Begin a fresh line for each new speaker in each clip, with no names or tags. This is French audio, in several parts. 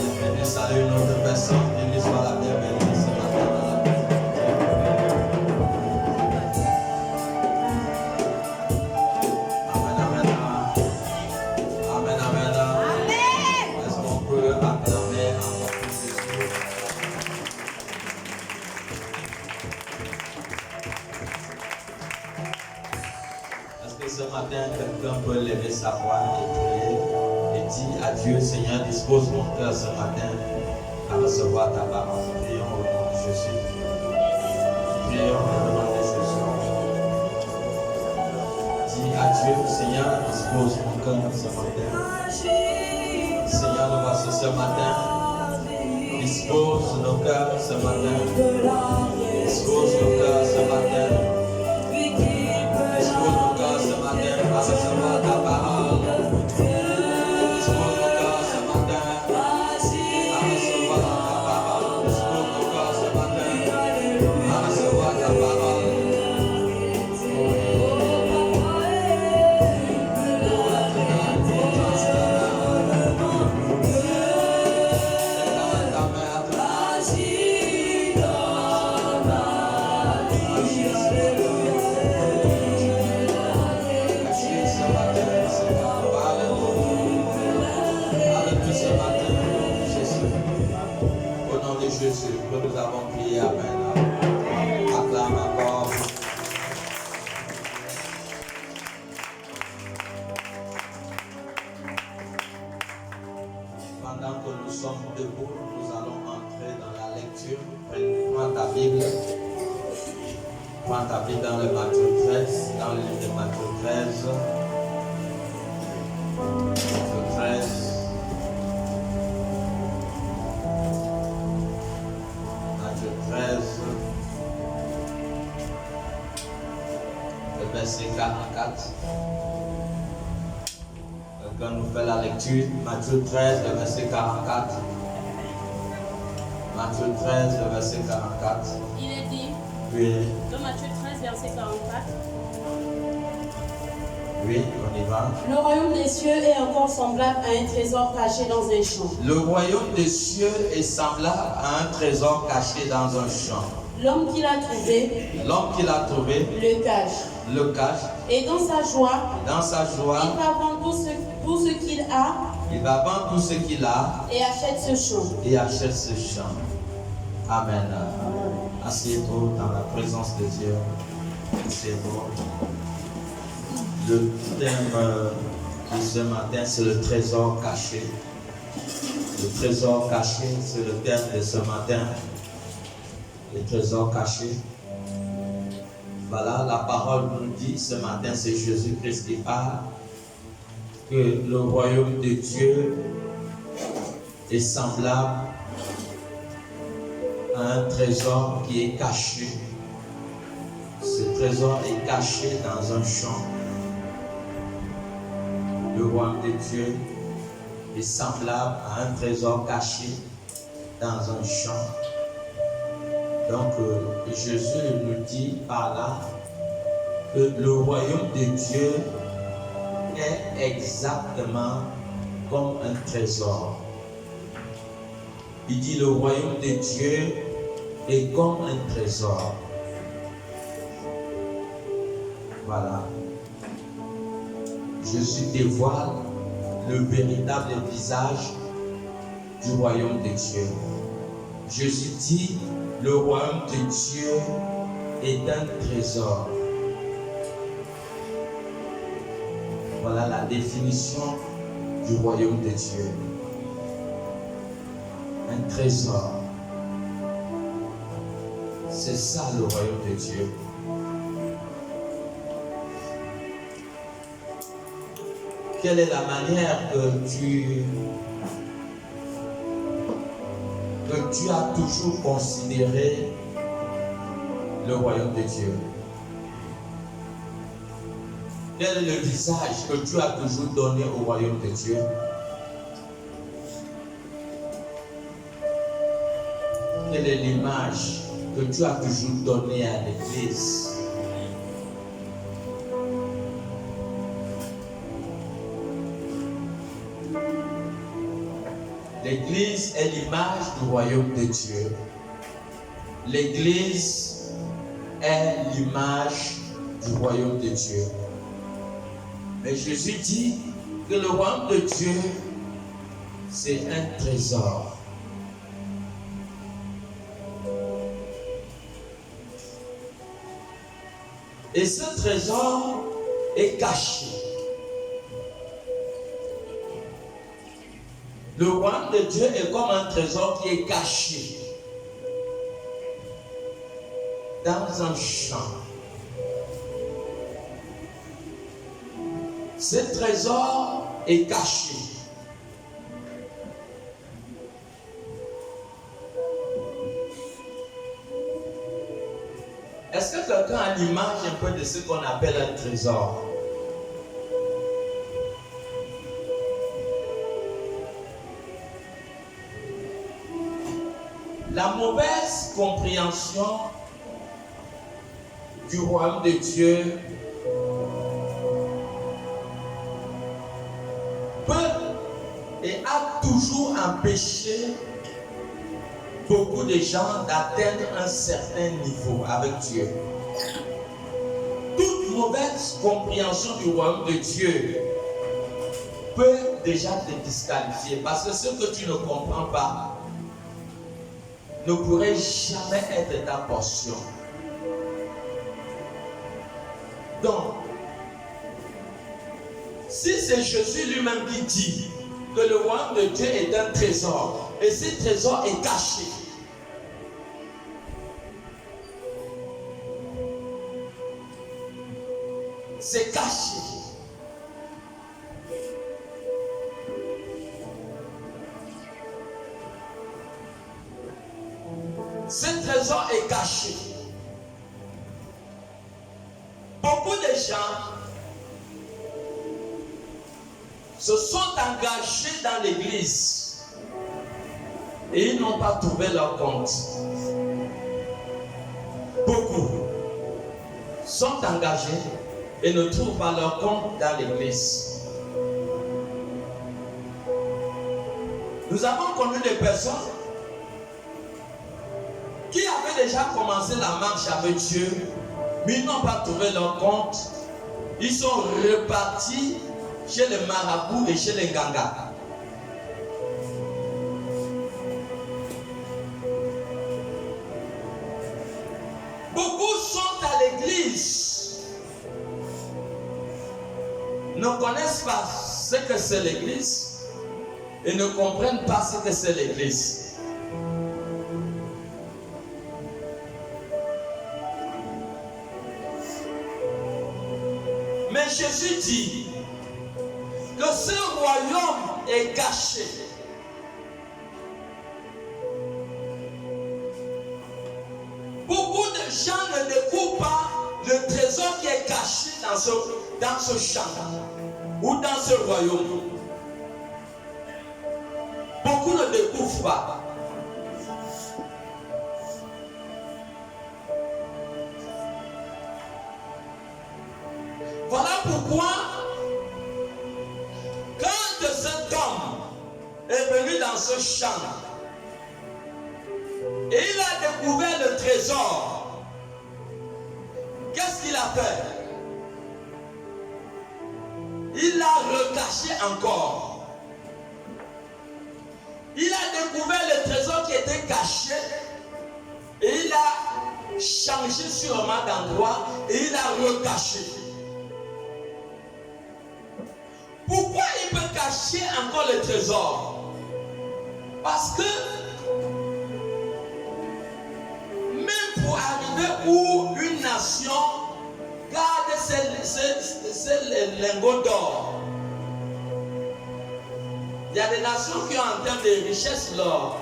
Bienvenue, salut une autre personne qui lui soit la bienvenue ce matin dans la présence de Dieu. Amen, amen, amen, amen, amen. Est-ce qu'on peut acclamer encore plus Jésus? Est-ce que ce matin quelqu'un peut lever sa voix et prier et dire à Dieu, Seigneur, dispose mon cœur ce matin à recevoir ta parole. Prions au nom de Jésus. Prions au nom de Jésus. Dis à Dieu, Seigneur, dispose mon cœur ce matin. Seigneur, nous voici ce matin. Dispose nos cœurs ce matin. Dispose nos cœurs ce matin. Dispose nos cœurs ce matin à recevoir ta parole. Dispose nos cœurs ce matin à recevoir ta parole. Dispose nos cœurs ce matin à recevoir ta parole. Jésus, que nous avons prié, amen. Acclame encore. Pendant que nous sommes debout, nous allons entrer dans la lecture. Prends ta Bible. Prends ta Bible dans le Matthieu 13, dans le livre de Matthieu 13. Matthieu 13. Le verset 44. Quelqu'un nous fait la lecture. Matthieu 13, le verset 44. Matthieu 13, le verset 44.
Il est dit,
Oui.
dans Matthieu 13, verset 44.
Oui, on y va.
Le royaume des cieux est encore semblable à un trésor caché dans un champ.
Le royaume des cieux est semblable à un trésor caché dans un champ.
L'homme qui l'a trouvé, le cache. Et dans sa joie, il va vendre tout ce qu'il a. Et achète ce champ.
Amen. Asseyez-vous dans la présence de Dieu. Asseyez-vous. Le thème de ce matin, c'est le trésor caché. Le trésor caché, c'est le thème de ce matin. Le trésor caché. Voilà, la parole nous dit ce matin, c'est Jésus-Christ qui parle, que le royaume de Dieu est semblable à un trésor qui est caché. Ce trésor est caché dans un champ. Le royaume de Dieu est semblable à un trésor caché dans un champ. Donc, Jésus nous dit par là que le royaume de Dieu est exactement comme un trésor. Il dit le royaume de Dieu est comme un trésor. Voilà. Jésus dévoile le véritable visage du royaume de Dieu. Jésus dit, le royaume de Dieu est un trésor. Voilà la définition du royaume de Dieu. Un trésor. C'est ça le royaume de Dieu. Quelle est la manière que tu as toujours considéré le royaume de Dieu? Quel est le visage que tu as toujours donné au royaume de Dieu? Quelle est l'image que tu as toujours donnée à l'Église? L'église est l'image du royaume de Dieu. L'église est l'image du royaume de Dieu. Mais Jésus dit que le royaume de Dieu, c'est un trésor. Et ce trésor est caché. Le royaume de Dieu est comme un trésor qui est caché dans un champ. Ce trésor est caché. Est-ce que quelqu'un a l'image un peu de ce qu'on appelle un trésor? La mauvaise compréhension du royaume de Dieu peut et a toujours empêché beaucoup de gens d'atteindre un certain niveau avec Dieu. Toute mauvaise compréhension du royaume de Dieu peut déjà te disqualifier, parce que ce que tu ne comprends pas ne pourrait jamais être ta portion. Donc, si c'est Jésus lui-même qui dit que le royaume de Dieu est un trésor, et ce trésor est caché, c'est caché. Ce trésor est caché. Beaucoup de gens se sont engagés dans l'église et ils n'ont pas trouvé leur compte. Beaucoup sont engagés et ne trouvent pas leur compte dans l'église. Nous avons connu des personnes qui avaient déjà commencé la marche avec Dieu, mais ils n'ont pas trouvé leur compte. Ils sont repartis chez les marabouts et chez les gangas. Beaucoup sont à l'église, ne connaissent pas ce que c'est l'église et ne comprennent pas ce que c'est l'église. Mais Jésus dit que ce royaume est caché. Beaucoup de gens ne découvrent pas le trésor qui est caché dans ce champ ou dans ce royaume. Beaucoup ne découvrent pas. Voilà pourquoi, quand cet homme est venu dans ce champ et il a découvert le trésor, qu'est-ce qu'il a fait? Il l'a recaché encore. Il a découvert le trésor qui était caché et il a changé sûrement d'endroit et il a recaché. Pourquoi il peut cacher encore le trésor? Parce que même pour arriver où une nation garde ses lingots d'or, il y a des nations qui ont en termes de richesse l'or.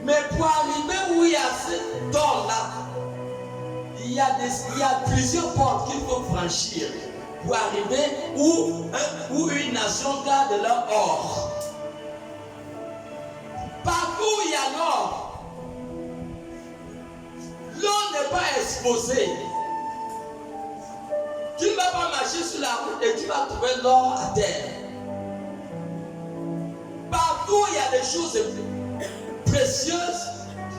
Mais pour arriver où il y a cet or-là, il y a plusieurs portes qu'il faut franchir pour arriver où une nation garde leur or. Partout où il y a l'or, l'or n'est pas exposé. Tu ne vas pas marcher sur la route et tu vas trouver l'or à terre. Partout où il y a les choses précieuses,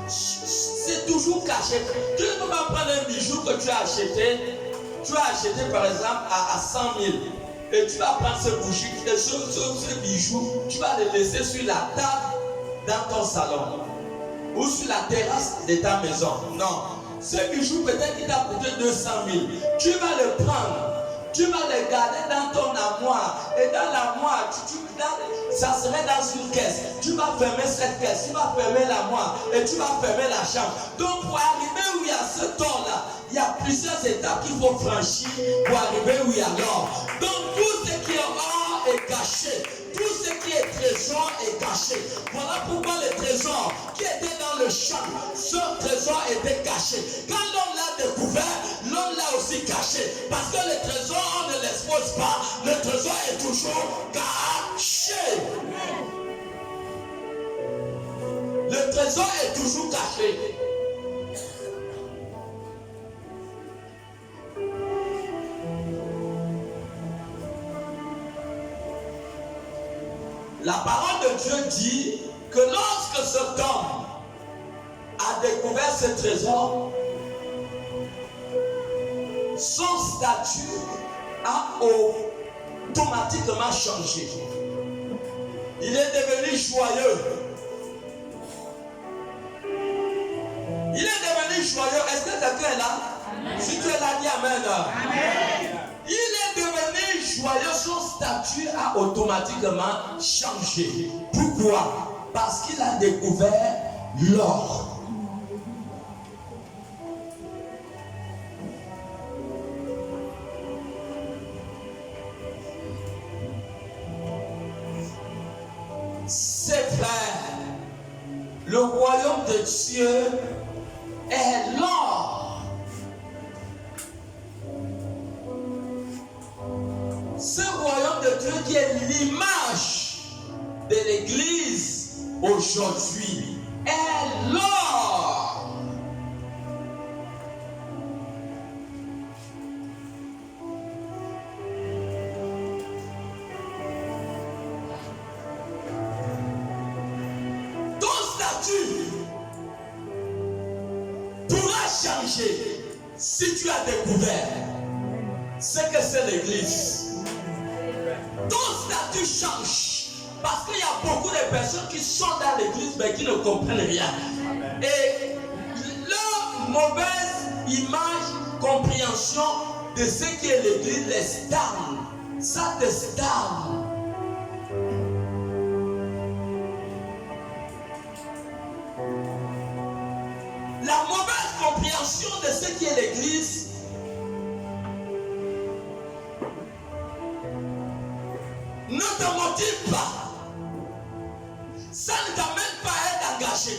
c'est toujours caché. Tu ne peux pas prendre un bijou que tu as acheté. Tu as acheté par exemple à 100 000. Et tu vas prendre ce bijou, tu vas le laisser sur la table dans ton salon ou sur la terrasse de ta maison. Non. Ce bijou, peut-être qu'il t'a coûté 200 000. Tu vas le prendre, tu vas le garder dans ton armoire. Et dans l'armoire, ça serait dans une caisse. Tu vas fermer cette caisse, tu vas fermer l'armoire et tu vas fermer la chambre. Donc pour arriver où il y a ce temps-là, il y a plusieurs étapes qu'il faut franchir pour arriver où il y a l'or. Donc tout ce qui est or est caché. Tout ce qui est trésor est caché. Voilà pourquoi le trésor qui était dans le champ, ce trésor était caché. Quand l'homme l'a découvert, l'homme l'a aussi caché. Parce que le trésor, on ne l'expose pas. Le trésor est toujours caché. Le trésor est toujours caché. La parole de Dieu dit que lorsque cet homme a découvert ce trésor, son statut a automatiquement changé. Il est devenu joyeux. Il est devenu joyeux. Est-ce que quelqu'un est là? Amen. Si tu es là, dis Amen. Amen. Il est devenu joyeux, son statut a automatiquement changé. Pourquoi? Parce qu'il a découvert l'or. C'est vrai, le royaume de Dieu est l'or. Ce royaume de Dieu qui est l'image de l'Église aujourd'hui est l'or. Ton statut pourra changer si tu as découvert ce que c'est l'Église. Ton statut change parce qu'il y a beaucoup de personnes qui sont dans l'église mais qui ne comprennent rien. Amen. Et leur mauvaise image, compréhension de ce qu'est l'église les stagne. Ça te stagne. La mauvaise compréhension de ce qu'est l'église ne te motive pas. Ça ne t'amène pas à être engagé.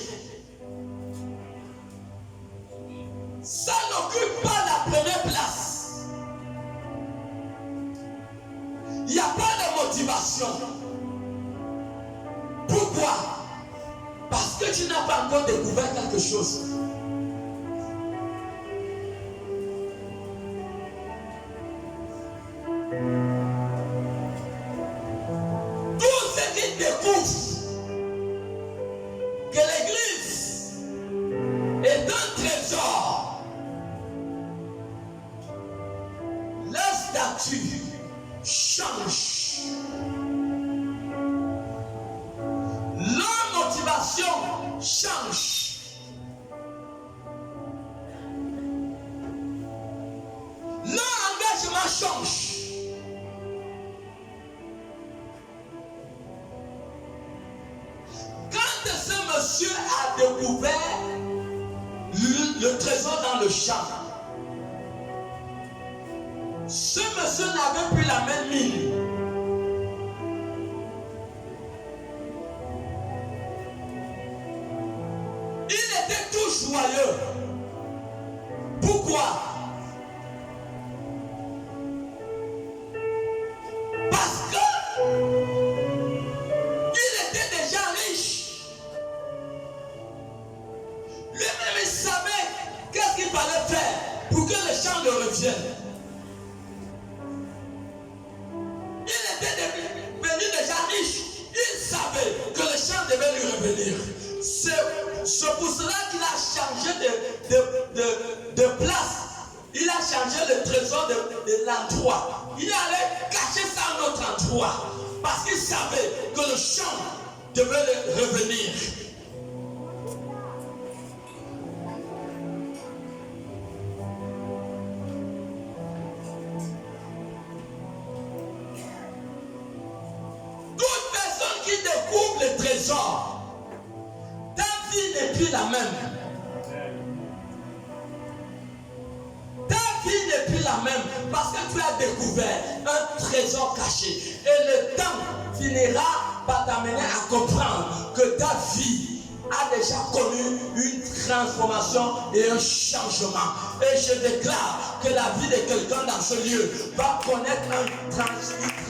Ça n'occupe pas la première place. Il n'y a pas de motivation. Pourquoi? Parce que tu n'as pas encore découvert quelque chose. Que l'église est un trésor. Leur statut change. Leur motivation change. Leur engagement change. Monsieur a découvert le trésor dans le champ. Ce monsieur n'avait plus la même mine. Il était tout joyeux. Pourquoi? Parce que il était déjà riche. Lui-même, il savait qu'est-ce qu'il fallait faire pour que le champ le revienne. Il était devenu déjà riche. Il savait que le champ devait lui revenir. C'est pour cela qu'il a changé de place. Il a changé le trésor de l'endroit. Il allait cacher ça à un autre endroit. Parce qu'il savait que le champ devait revenir. Toute personne qui découvre le trésor, ta vie n'est plus la même. Ta vie n'est plus la même parce que tu as découvert un trésor caché. Et le temps finira par t'amener à comprendre que ta vie a déjà connu une transformation et un changement. Et je déclare que la vie de quelqu'un dans ce lieu va connaître une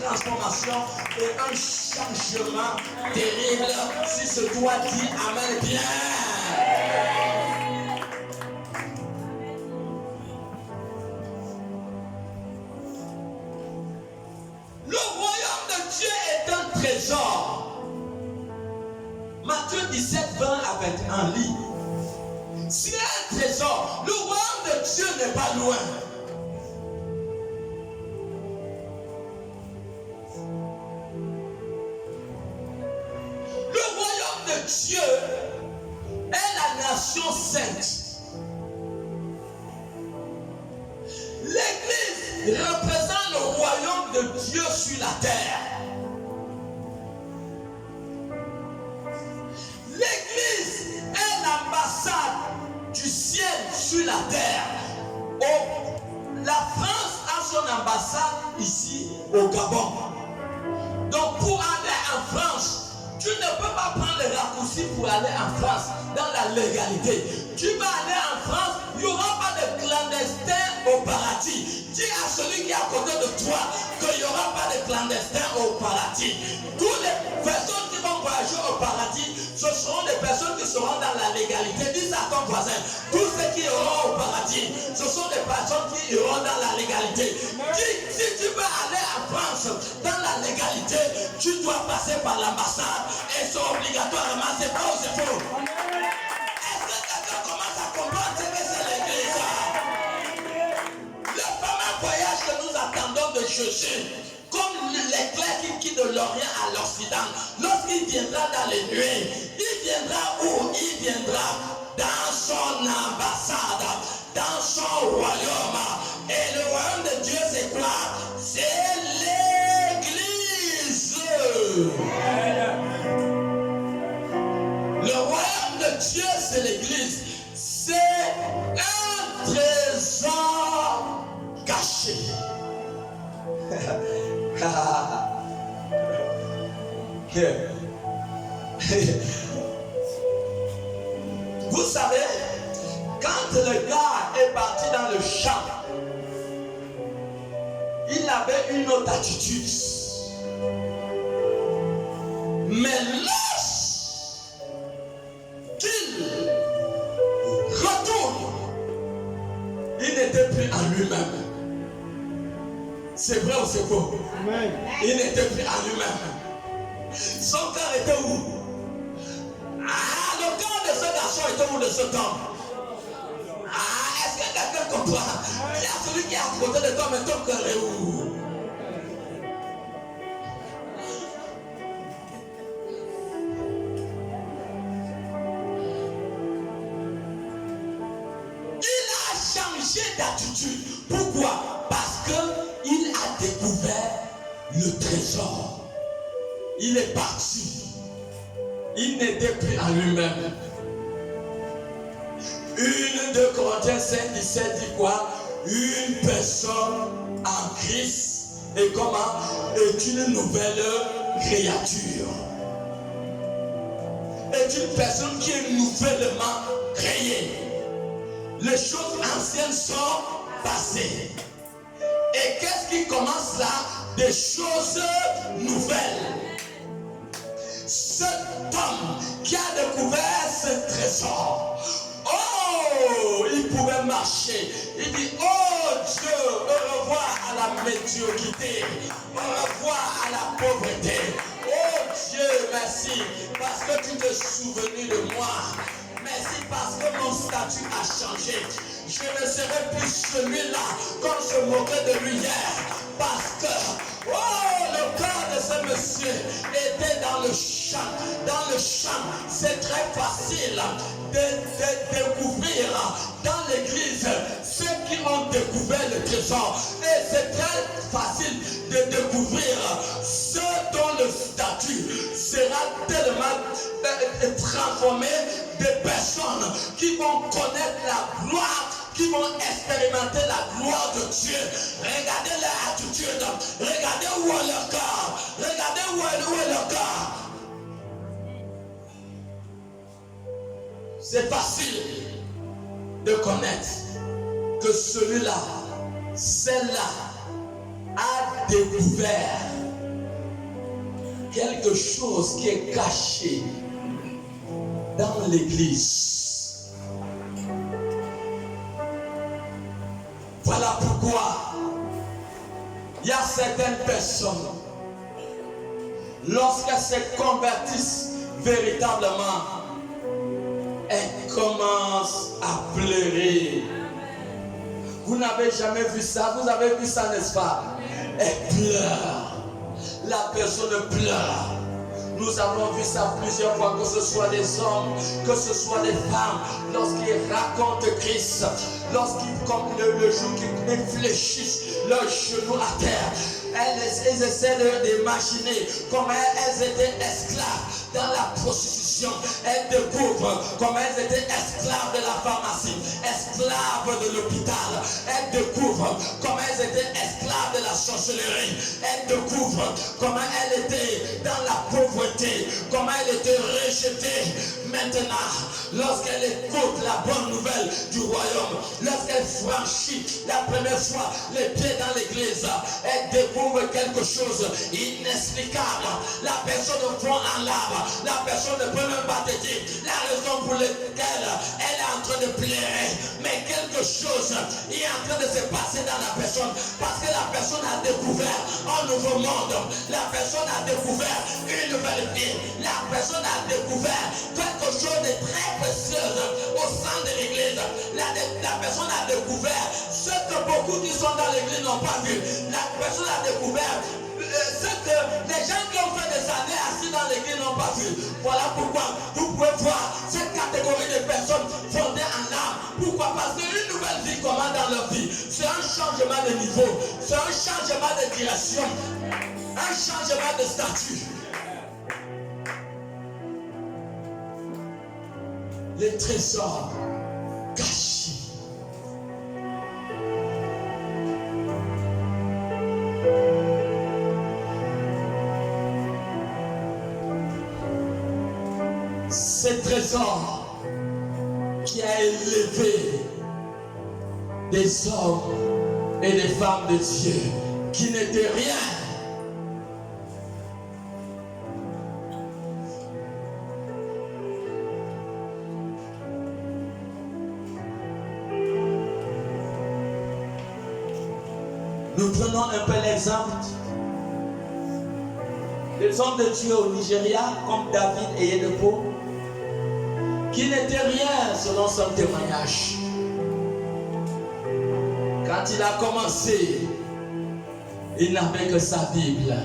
transformation et un changement terrible. Si ce doigt dit Amen bien. Le royaume de Dieu est un trésor. Matthieu 17, 20 à 21 lit. S'il y a un trésor, le royaume de Dieu n'est pas loin. Le royaume de Dieu est la nation sainte. L'Église représente le royaume de Dieu sur la terre. L'Église est l'ambassade du ciel sur la terre. La France a son ambassade ici au Gabon. Donc pour aller en France, tu ne peux pas prendre le raccourci pour aller en France dans la légalité. Tu vas aller en France, il n'y aura pas de clandestins au paradis. Dis à celui qui est à côté de toi qu'il n'y aura pas de clandestins au paradis. Toutes les personnes qui vont voyager au paradis, ce seront des personnes qui seront dans la légalité. Dis à ton voisin, tous ceux qui iront au paradis, ce sont des personnes qui iront dans la légalité. Dis, si tu veux aller en France dans la légalité, tu dois passer par l'ambassade et c'est obligatoirement, c'est pas ou c'est faux. Est-ce que quelqu'un commence à comprendre ce que c'est l'église? Le fameux voyage que nous attendons de Jésus, comme l'éclair qui quitte de l'Orient à l'Occident, lorsqu'il viendra dans les nuées, il viendra où? Il viendra dans son ambassade, dans son royaume. Et le royaume de Dieu, c'est quoi? C'est l'église. Le royaume de Dieu, c'est l'église. C'est un trésor caché. Vous savez, quand le gars est parti dans le champ, il avait une autre attitude. Mais lorsqu'il retourne, il n'était plus en lui-même. C'est vrai ou c'est faux? Amen. Il n'était plus en lui-même. Son cœur était où? Ah, le cœur de ce garçon était où de ce homme? Ah, est-ce que quelqu'un comprend? Il y a celui qui est à côté de toi, mais ton cœur est où? Il a changé d'attitude. Pourquoi? Parce qu'il a découvert le trésor. Il est parti. Il n'était plus en lui-même. 1 Corinthiens 5, 17 dit quoi? Une personne en Christ est comment? Est une nouvelle créature. Est une personne qui est nouvellement créée. Les choses anciennes sont passées. Et qu'est-ce qui commence là? Des choses nouvelles. Cet homme qui a découvert ce trésor, oh, il pouvait marcher. Il dit, oh Dieu, au revoir à la médiocrité, au revoir à la pauvreté. Oh Dieu, merci merci parce que tu t'es souvenu de moi. Merci parce que mon statut a changé. Je ne serai plus celui-là quand je moquais de lui hier. Parce que, le corps de ce monsieur était dans le champ. Dans le champ, c'est très facile de découvrir dans l'église ceux qui ont découvert le trésor. Et c'est très facile de découvrir ceux dont le statut sera tellement transformé, des personnes qui vont connaître la gloire, qui vont expérimenter la gloire de Dieu. Regardez leur attitude, regardez où est leur corps, regardez où est leur corps. C'est facile de connaître que celui-là, celle-là a découvert quelque chose qui est caché dans l'église. Voilà pourquoi il y a certaines personnes, lorsqu'elles se convertissent véritablement, elles commencent à pleurer. Vous n'avez jamais vu ça? Vous avez vu ça, n'est-ce pas? Elles pleurent. La personne pleure. Nous avons vu ça plusieurs fois, que ce soit des hommes, que ce soit des femmes, lorsqu'ils racontent Christ, lorsqu'ils, comme le jour qu'ils fléchissent leurs genoux à terre, elles essaient d'imaginer comment elles étaient esclaves dans la prostitution. Elles découvrent comment elles étaient esclaves de la pharmacie, esclaves de l'hôpital. Elles découvrent comment elles étaient esclaves de la sorcellerie. Elles découvrent comment elles étaient dans la pauvreté, comment elles étaient rejetées. Maintenant, lorsqu'elles écoutent la bonne nouvelle du royaume, lorsqu'elles franchissent la première fois les pieds dans l'église, elles découvrent quelque chose inexplicable. La personne fond en larmes. La personne ne peut même pas te dire la raison pour laquelle elle est en train de pleurer. Mais quelque chose est en train de se passer dans la personne. Parce que la personne a découvert un nouveau monde. La personne a découvert une nouvelle vie. La personne a découvert quelque chose de très précieux au sein de l'église. La personne a découvert ce que beaucoup qui sont dans l'église n'ont pas vu. La personne a découvert ce que les gens qui ont fait des années assis dans l'église n'ont pas vu. Voilà pourquoi vous pouvez voir cette catégorie de personnes fondées en âme. Pourquoi? Parce qu'une nouvelle vie commence dans leur vie. C'est un changement de niveau, c'est un changement de direction, un changement de statut. Les trésors cachés. Ce trésor qui a élevé des hommes et des femmes de Dieu qui n'étaient rien. Nous prenons un peu l'exemple des hommes de Dieu au Nigeria, comme David et Yedepo, qui n'était rien selon son témoignage. Quand il a commencé, il n'avait que sa Bible.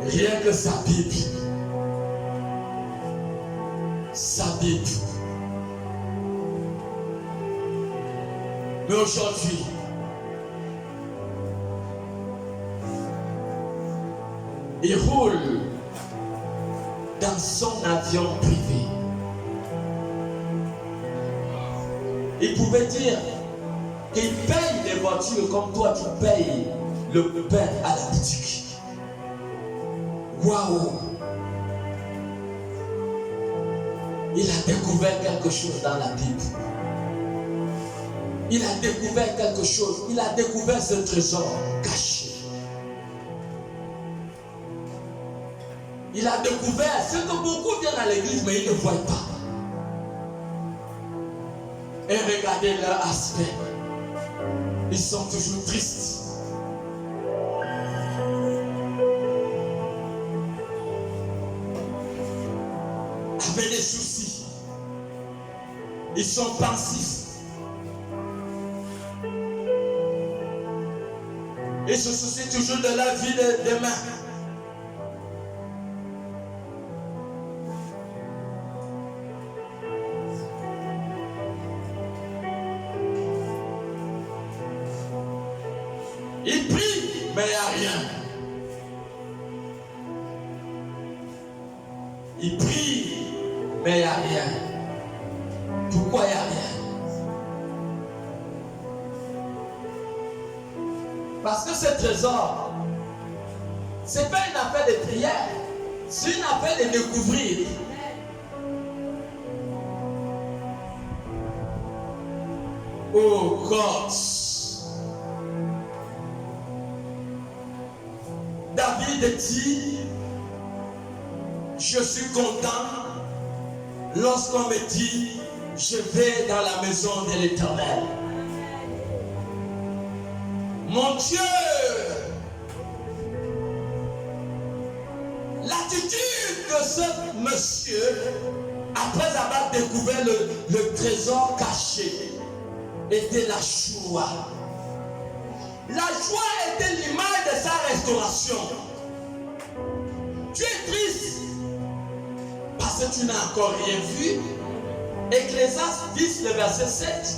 Rien que sa Bible. Sa Bible. Mais aujourd'hui, il roule dans son avion privé. Il pouvait dire qu'il paye les voitures comme toi tu payes le pain à la boutique. Waouh! Il a découvert quelque chose dans la Bible. Il a découvert quelque chose. Il a découvert ce trésor caché. Il a découvert ce que beaucoup viennent à l'église, mais ils ne voient pas. Et regardez leur aspect. Ils sont toujours tristes. ils sont pensifs. Ils se soucient toujours de la vie de demain. Ils prient, mais il n'y a rien. Ils prient, mais il n'y a rien. Pourquoi il n'y a rien? Parce que ce trésor, ce n'est pas une affaire de prière, c'est une affaire de découvrir. Oh God! David dit, je suis content lorsqu'on me dit, je vais dans la maison de l'Éternel. Mon Dieu, l'attitude de ce monsieur, après avoir découvert le trésor caché, était la joie. La joie était l'image de sa restauration. Tu es triste parce que tu n'as encore rien vu. Ecclésiaste 10, le verset 7.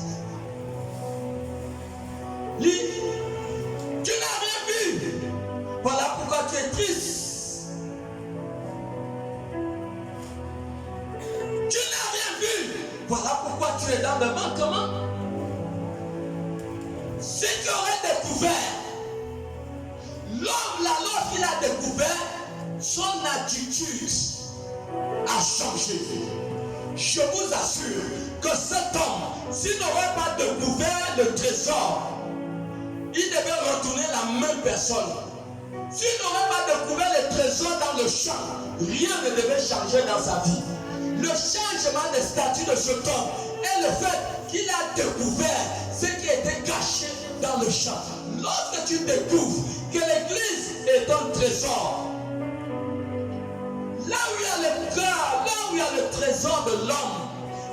Lis. Tu n'as rien vu. Voilà pourquoi tu es triste. Tu n'as rien vu. Voilà pourquoi tu es dans le manquement. Si tu aurais découvert, l'homme là, lorsqu'il a découvert, son attitude a changé. Je vous assure que cet homme, s'il n'aurait pas découvert le trésor, il devait retourner la même personne. S'il n'aurait pas découvert le trésor dans le champ, rien ne devait changer dans sa vie. Le changement de statut de cet homme est le fait qu'il a découvert ce qui était caché dans le champ. Lorsque tu découvres que l'église est un trésor, là où il y a le cœur, là où il y a le trésor de l'homme,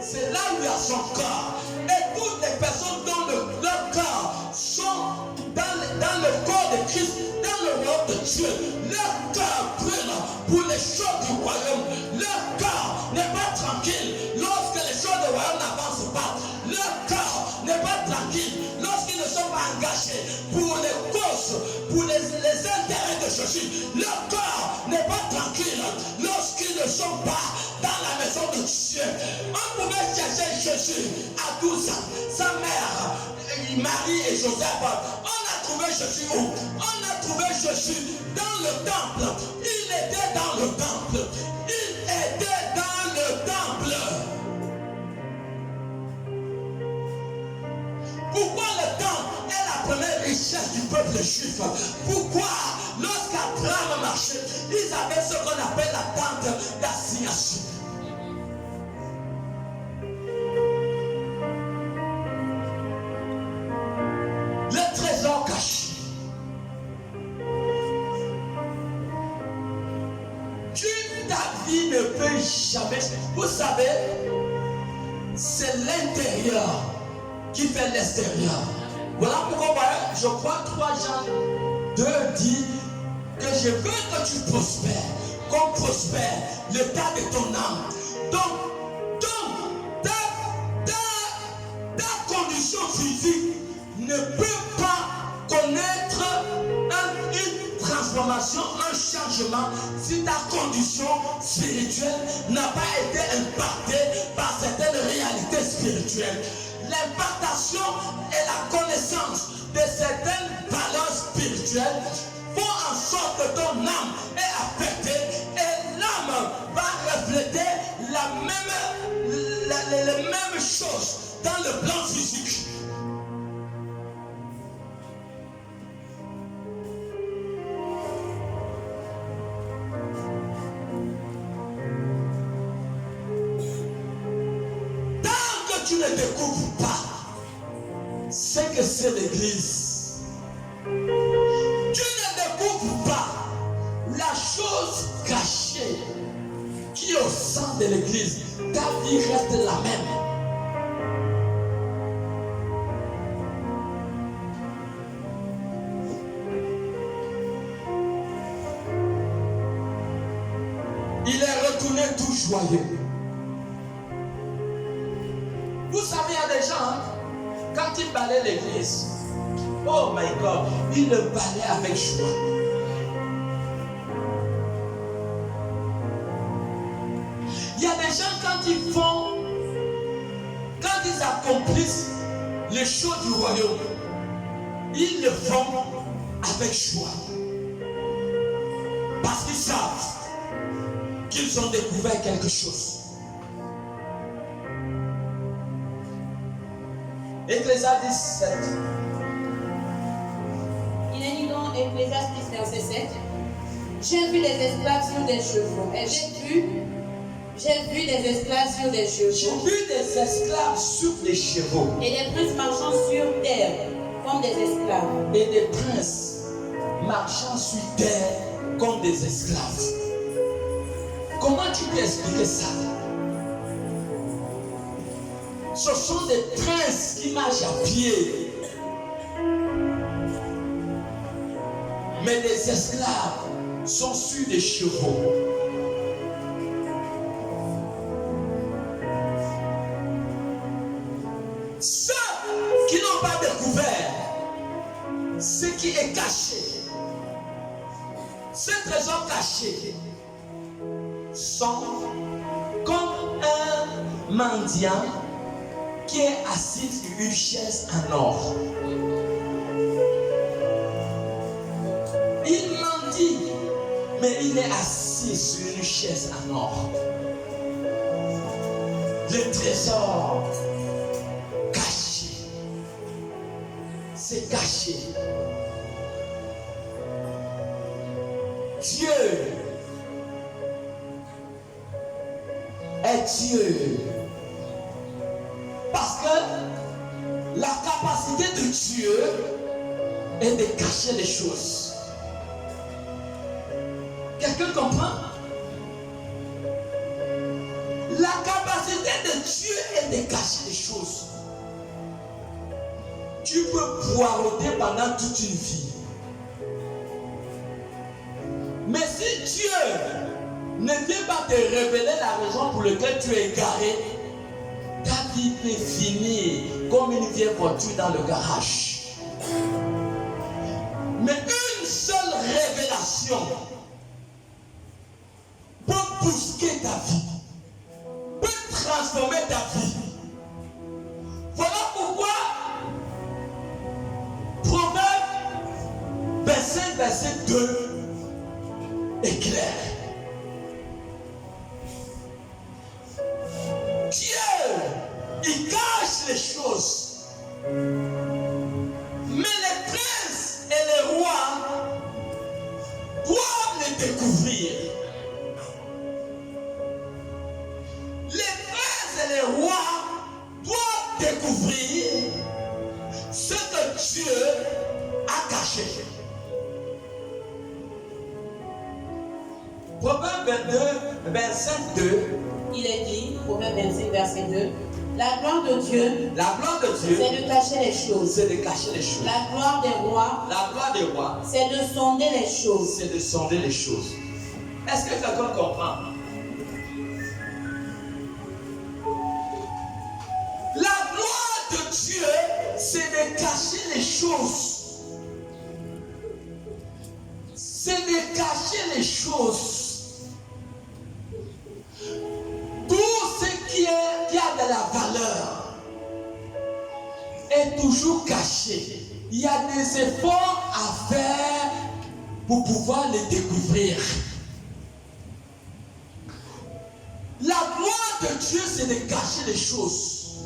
c'est là où il y a son corps. Et toutes les personnes dont leur cœur sont dans le corps de Christ, dans le royaume de Dieu, leur cœur brûle pour les choses du royaume. Leur cœur n'est pas tranquille lorsque les choses du royaume n'avancent pas. Leur cœur n'est pas tranquille lorsqu'ils ne sont pas engagés pour les causes, pour les intérêts de Jésus. Leur cœur n'est pas tranquille lorsqu'ils ne sont pas dans la maison de Dieu. On pouvait chercher Jésus à 12 ans, sa mère, Marie et Joseph. On a trouvé Jésus où? On a trouvé Jésus dans le temple. Il était dans le temple. Il était dans le temple. Pourquoi le temple est la première richesse du peuple juif? Pourquoi, lorsqu'Abraham marchait, ils avaient ce qu'on appelle la tente d'assignation? Le trésor caché. Ta vie ne peut jamais. Vous savez, c'est l'intérieur qui fait l'extérieur. Voilà pourquoi je crois 3 Jean 2 dit que je veux que tu prospères, qu'on prospère l'état de ton âme. Donc ta condition physique ne peut pas connaître une transformation, un changement si ta condition spirituelle n'a pas été impactée par certaines réalités spirituelles. L'impactation et la connaissance de certaines valeurs spirituelles font en sorte que ton âme est affectée et l'âme va refléter les mêmes choses dans le plan physique. Tu ne découvres pas ce que c'est l'église. Tu ne découvres pas la chose cachée qui est au sein de l'église. Ta vie reste la même. retourner tout joyeux. Vous savez, il y a des gens, quand ils balaient l'église, oh my God, ils le balaient avec joie. Il y a des gens, quand ils accomplissent les choses du royaume, ils le font avec joie. Parce qu'ils savent qu'ils ont découvert quelque chose. Ecclésiaste 17.
Il est dit dans Ecclésiaste 10, verset 7. J'ai vu les esclaves sur des chevaux. Et j'ai vu des esclaves sur des chevaux.
J'ai vu des esclaves sur des chevaux.
Et des princes marchant sur terre comme des esclaves.
Et des princes marchant sur terre comme des esclaves. Comment tu peux expliquer ça? Ce sont des princes qui marchent à pied. Mais les esclaves sont sur des chevaux. Ceux qui n'ont pas découvert ce qui est caché, ce trésor caché, sont comme un mendiant qui est assis sur une chaise en or. Il mendie, mais il est assis sur une chaise en or. Le trésor caché, c'est caché. Dieu est Dieu. Parce que la capacité de Dieu est de cacher les choses. Quelqu'un comprend? La capacité de Dieu est de cacher les choses. Tu peux poireauter pendant toute une vie. Mais si Dieu ne vient pas te révéler la raison pour laquelle tu es égaré, ta vie peut finir comme une vieille voiture dans le garage. Mais une seule révélation peut bousquer ta vie, peut transformer ta vie. Voilà pourquoi Proverbe 25, verset 2 est clair. Dieu, il cache les choses. Mais les princes et les rois doivent les découvrir. Les princes et les rois doivent découvrir ce que Dieu a caché. Proverbe 22, 25, 2.
Il est dit, Proverbe 25, verset 2, la gloire de Dieu, c'est de cacher les choses.
C'est de cacher les choses.
La gloire des rois, c'est de sonder les choses.
C'est de sonder les choses. Est-ce que quelqu'un comprend? La gloire de Dieu, c'est de cacher les choses. C'est de cacher les choses. Tout ce qui a de la valeur est toujours caché. Il y a des efforts à faire pour pouvoir les découvrir. La gloire de Dieu, c'est de cacher les choses.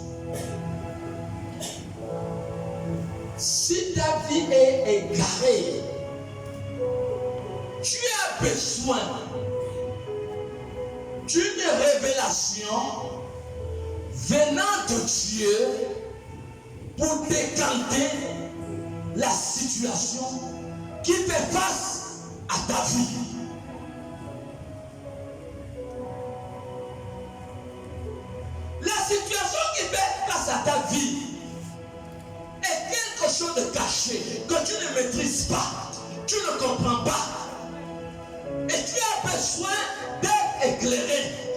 Si ta vie est égarée, tu as besoin d'une révélation venant de Dieu pour décanter la situation qui fait face à ta vie. La situation qui fait face à ta vie est quelque chose de caché que tu ne maîtrises pas, tu ne comprends pas. Et tu as besoin d'être éclairé.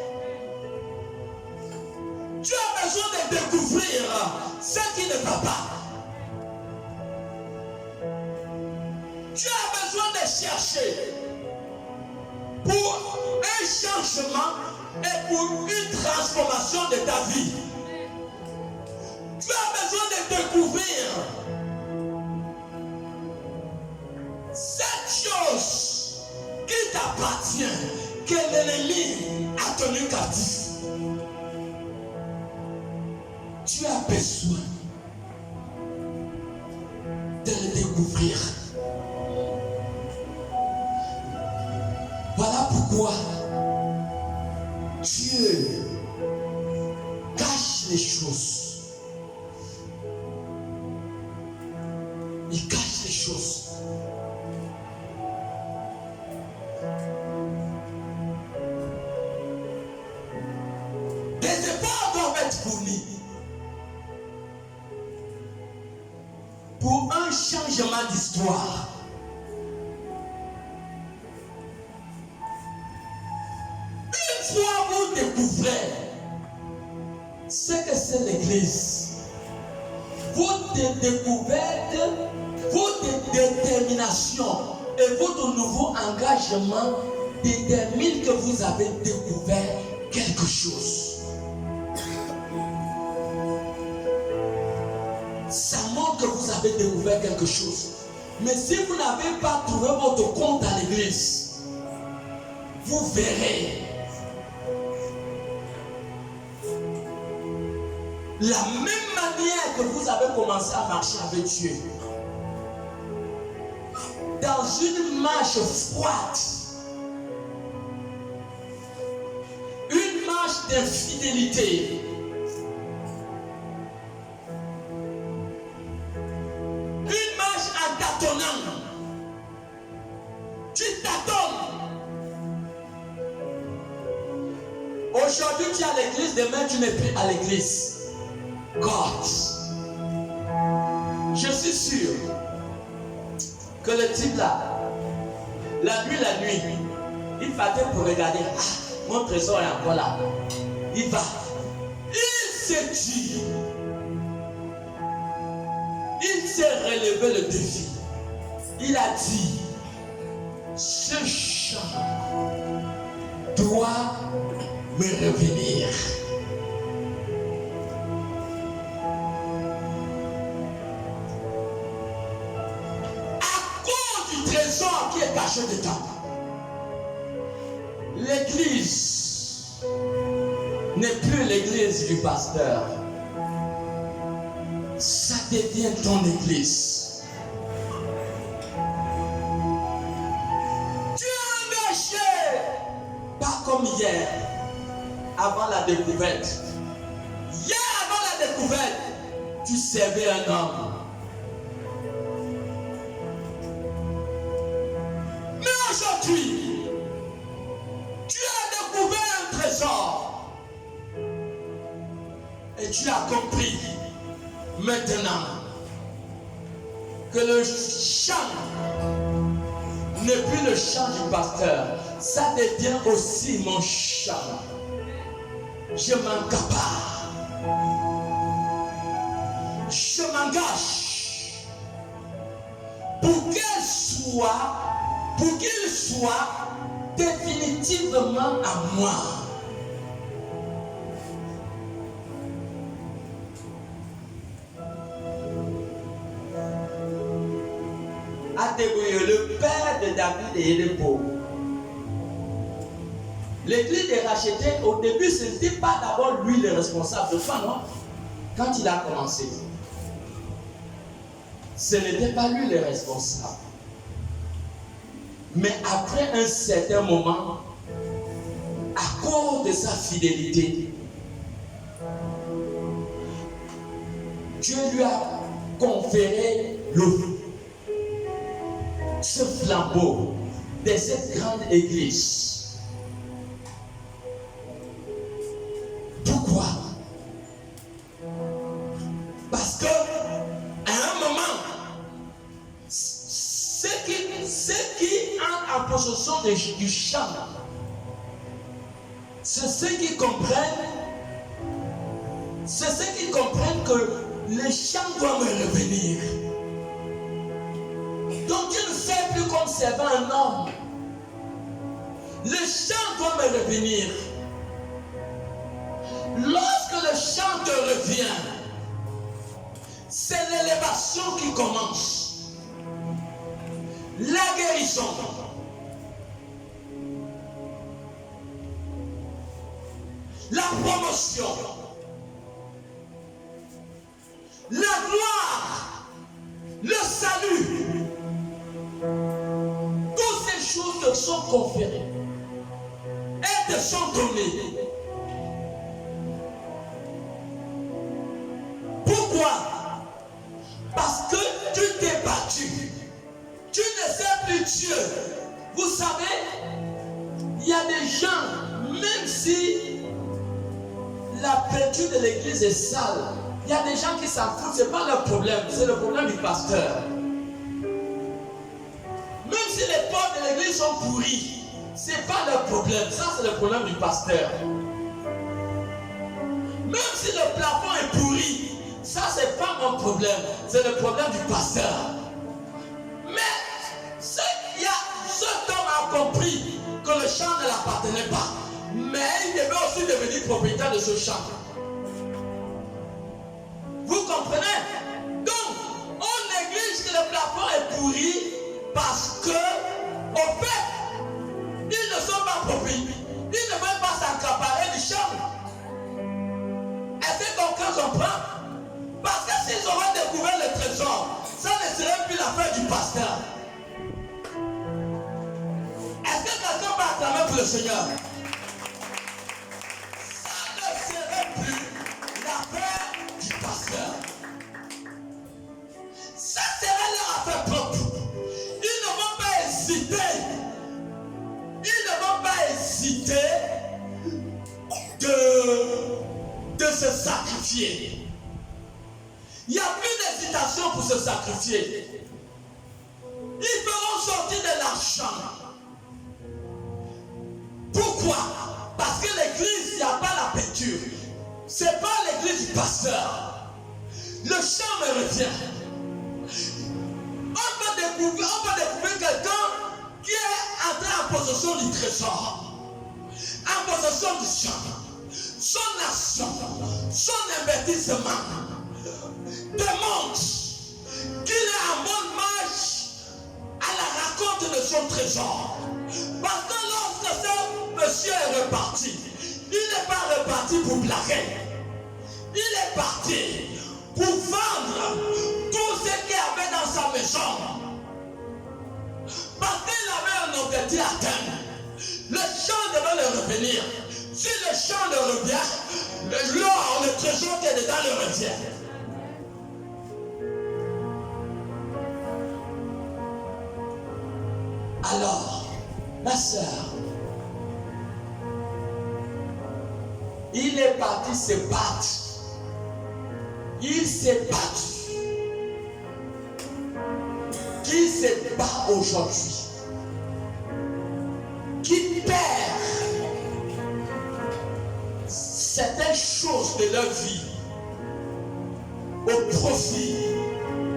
ce qui ne va pas. Tu as besoin de chercher pour un changement et pour une transformation de ta vie. Tu as besoin de découvrir cette chose qui t'appartient, que l'ennemi a tenu captif. Tu as besoin de le découvrir. Voilà pourquoi Dieu cache les choses. Il cache les choses. Des efforts doivent être fournis pour un changement d'histoire. Une fois vous découvrez ce que c'est l'Église, votre découverte, votre détermination et votre nouveau engagement détermine que vous avez découvert quelque chose. Ça montre que vous avez découvert quelque chose. Mais si vous n'avez pas trouvé votre compte à l'église, vous verrez la même manière que vous avez commencé à marcher avec Dieu, dans une marche froide, une marche d'infidélité, une marche en tâtonnant. Tu tâtonnes. Aujourd'hui tu es à l'église, demain tu n'es plus à l'église. God, je suis sûr que le type là, la nuit, il partait pour regarder. Ah, mon trésor est encore là. Il va. Il s'est dit. Il s'est relevé le défi. Il a dit, ce champ doit me revenir. Qui est caché dedans. L'église n'est plus l'église du pasteur. Ça devient ton église. Tu es engagé. Pas comme hier, avant la découverte. Hier, avant la découverte, tu servais un homme. Aujourd'hui, tu as découvert un trésor et tu as compris maintenant que le chant n'est plus le chant du pasteur, ça devient aussi mon chant. Je m'encapare, je m'engage pour qu'il soit définitivement à moi. Adébouye, le père de David et de Paul. L'église est rachetée. Au début, ce n'était pas d'abord lui le responsable. Je crois, non? Quand il a commencé, ce n'était pas lui le responsable. Mais après un certain moment, à cause de sa fidélité, Dieu lui a conféré ce flambeau de cette grande église. Pourquoi? Parce que à un moment, ceux qui entrent en possession du champ, c'est ceux qui comprennent c'est ceux qui comprennent que le chant doit me revenir. Donc je ne fais plus comme servant un homme. Le chant doit me revenir. Lorsque le chant te revient, c'est l'élévation qui commence. La guérison. La promotion. La gloire. Le salut. Toutes ces choses te sont conférées. Elles te sont données. Pourquoi? Parce que tu t'es battu. Tu ne sais plus Dieu. Vous savez, il y a des gens, même si la peinture de l'église est sale, il y a des gens qui s'en foutent, ce n'est pas leur problème, c'est le problème du pasteur. Même si les portes de l'église sont pourries, ce n'est pas leur problème, ça c'est le problème du pasteur. Même si le plafond est pourri, ça c'est pas mon problème, c'est le problème du pasteur. Mais cet homme a compris que le champ ne l'appartenait pas, mais il devait aussi devenir propriétaire de ce champ. Vous comprenez? Donc, on néglige que le plafond est pourri parce que, au fait, ils ne sont pas propriétaires. Ils ne veulent pas s'accaparer du champ. Est-ce que quelqu'un comprend? Parce que s'ils auraient découvert le trésor, ça ne serait plus l'affaire du pasteur. Est-ce que quelqu'un va acclamer pour le Seigneur? Ça ne serait plus l'affaire du pasteur. Ça serait leur affaire propre. Ils ne vont pas hésiter. Ils ne vont pas hésiter de se sacrifier. Il n'y a plus d'hésitation pour se sacrifier. Ils feront sortir de l'argent. Pourquoi? Parce que l'église, il n'y a pas la peinture. Ce n'est pas l'église du pasteur. Le chant me revient. On peut découvrir quelqu'un qui est entré en possession du trésor, en possession du champ, son action, son investissement démontre qu'il est en bonne marche à la raconte de son trésor. Parce que lorsque ce monsieur est reparti, il n'est pas reparti pour blaguer. Il est parti pour vendre tout ce qu'il avait dans sa maison. Parce qu'il avait un objectif à atteindre. Le champ devait le revenir. Si le champ le revient, l'or, le trésor qui est dedans le revient. Alors, ma soeur, il est parti se battre. Il s'est battu. Qui se bat aujourd'hui? Qui perd certaines choses de leur vie au profit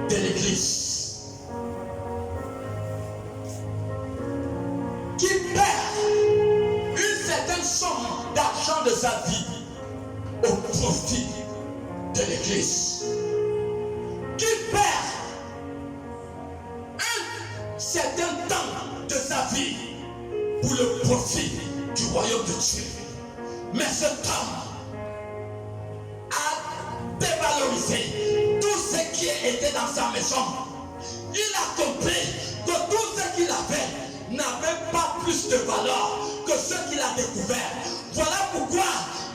de l'église? Qui perd une certaine somme d'argent de sa vie au profit de l'église? Qui perd un certain temps de sa vie pour le profit du royaume de Dieu? Mais cet homme a dévalorisé tout ce qui était dans sa maison. Il a compris que tout ce qu'il avait n'avait pas plus de valeur que ce qu'il a découvert. Voilà pourquoi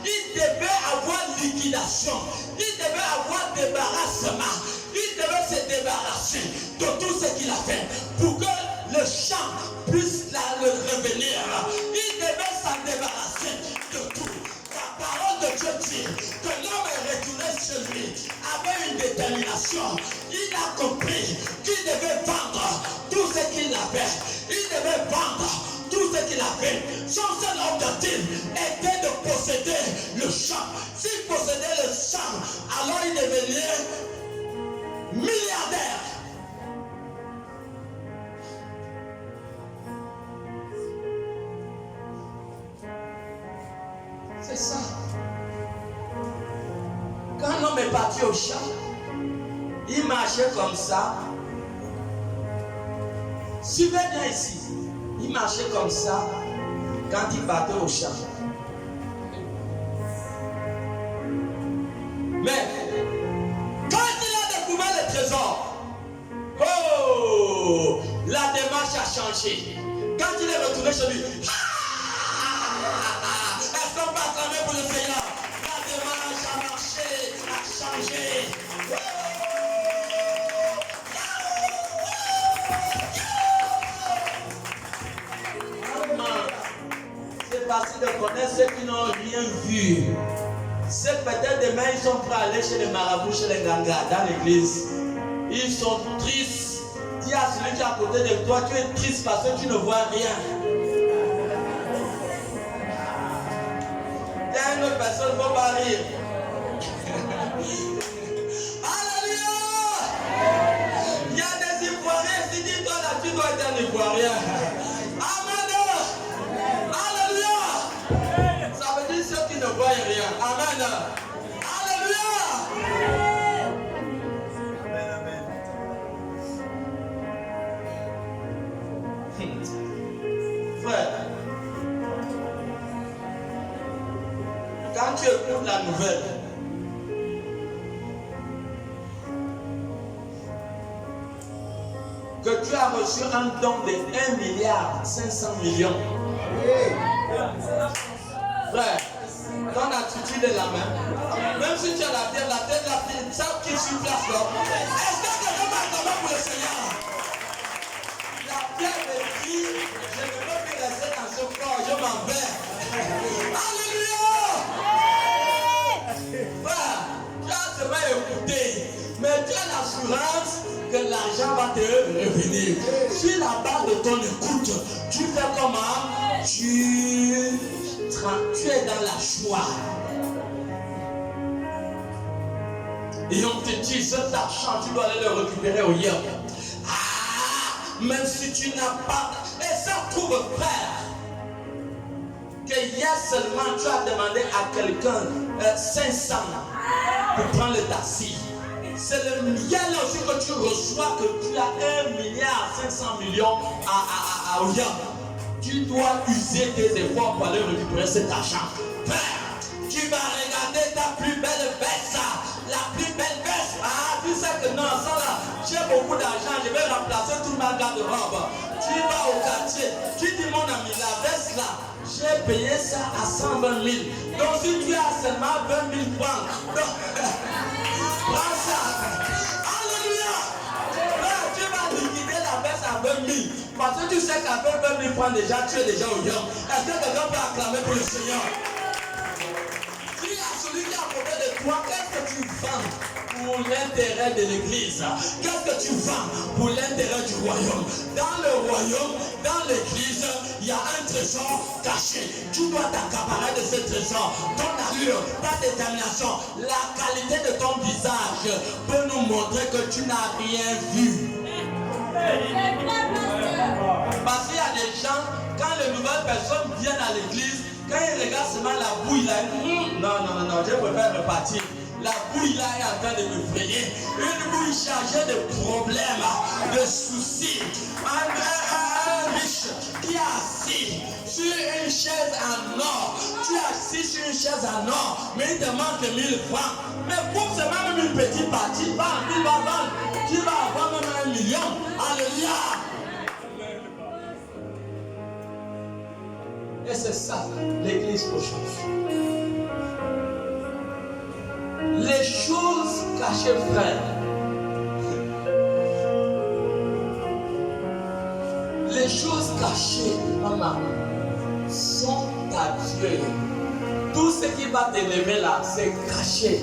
il devait avoir liquidation, il devait avoir débarrassement, il devait se débarrasser de tout ce qu'il a fait pour que le champ puisse le revenir. Il devait s'en débarrasser de tout. La parole de Dieu dit que l'homme est retourné chez lui avec une détermination. Il a compris qu'il devait vendre tout ce qu'il avait. Il devait vendre tout ce qu'il avait. Son seul objectif était de posséder le champ. S'il possédait le champ, C'est ça. Quand l'homme est parti au champ, il marchait comme ça. Suivez bien ici. Il marchait comme ça quand il partait au champ. Mais quand il a découvert le trésor, oh, la démarche a changé. Quand il est retourné chez lui, est-ce qu'on peut acclamer pour le Seigneur? La démarche a marché, a changé. C'est facile de connaître ceux qui n'ont rien vu. C'est peut-être demain, ils sont prêts à aller chez les marabouts, chez les gangas, dans l'église. Ils sont tristes. Dis à celui qui est à côté de toi, tu es triste parce que tu ne vois rien. Il y a une autre personne, il ne faut pas rire. Alléluia! Il y a des Ivoiriens, si dis toi là, tu dois être un Ivoirien. Amen! Alléluia! Ça veut dire ceux qui ne voient rien. Amen! Alléluia! Frère, quand tu écoutes la nouvelle, que tu as reçu un don de 1,5 milliard frère, ton attitude est la même. Même si tu as la tête, ça qui sur place là. Est-ce que quelqu'un va tomber pour le Seigneur? La pierre me dit, je ne peux plus rester dans ce corps, je m'en vais. Alléluia! Frère, tu as seulement écouté, mais tu as l'assurance que l'argent va te revenir. Sur la base de ton écoute, tu fais comment? Tu es dans la joie. Et on te dit, cet argent, tu dois aller le récupérer au hier. Même si tu n'as pas. Et ça trouve, frère, que hier seulement tu as demandé à quelqu'un 500 pour prendre le taxi. C'est le milliard aussi que tu reçois que tu as 1,5 milliard à Oya. Tu dois user tes efforts pour aller récupérer cet argent. Père, tu vas regarder ta plus belle veste. La plus belle veste. Tu sais que non, ça là, j'ai beaucoup d'argent, je vais remplacer toute ma garde-robe. Tu vas au quartier, tu dis mon ami, la veste là, j'ai payé ça à 120 000. Donc si tu as seulement 20 000 francs, prends ça. Alléluia. Là, tu vas liquider la veste à 20 000. Parce que tu sais qu'avec 20 000 francs déjà, tu es déjà au yom. Est-ce que quelqu'un peut acclamer pour le Seigneur? Dis à celui qui est à côté de toi, qu'est-ce que tu vends pour l'intérêt de l'église? Qu'est-ce que tu vends pour l'intérêt du royaume? Dans le royaume, dans l'église, il y a un trésor caché. Tu dois t'accaparer de ce trésor. Ton allure, ta détermination, la qualité de ton visage peut nous montrer que tu n'as rien vu. Parce qu'il y a des gens, quand les nouvelles personnes viennent à l'église, quand ils regardent seulement la bouille là, non, je préfère repartir. La bouille là est en train de me frayer. Une bouille chargée de problèmes, de soucis. Un riche qui est assis sur une chaise en or. Tu es assis sur une chaise en or, mais il te manque 1000 francs. Mais pour seulement même une petite partie, il va vendre. Tu vas avoir même 1 million. Alléluia. Et c'est ça, l'église aujourd'hui. Les choses cachées, frère. Les choses cachées, maman, sont à Dieu. Tout ce qui va t'élever là, c'est caché.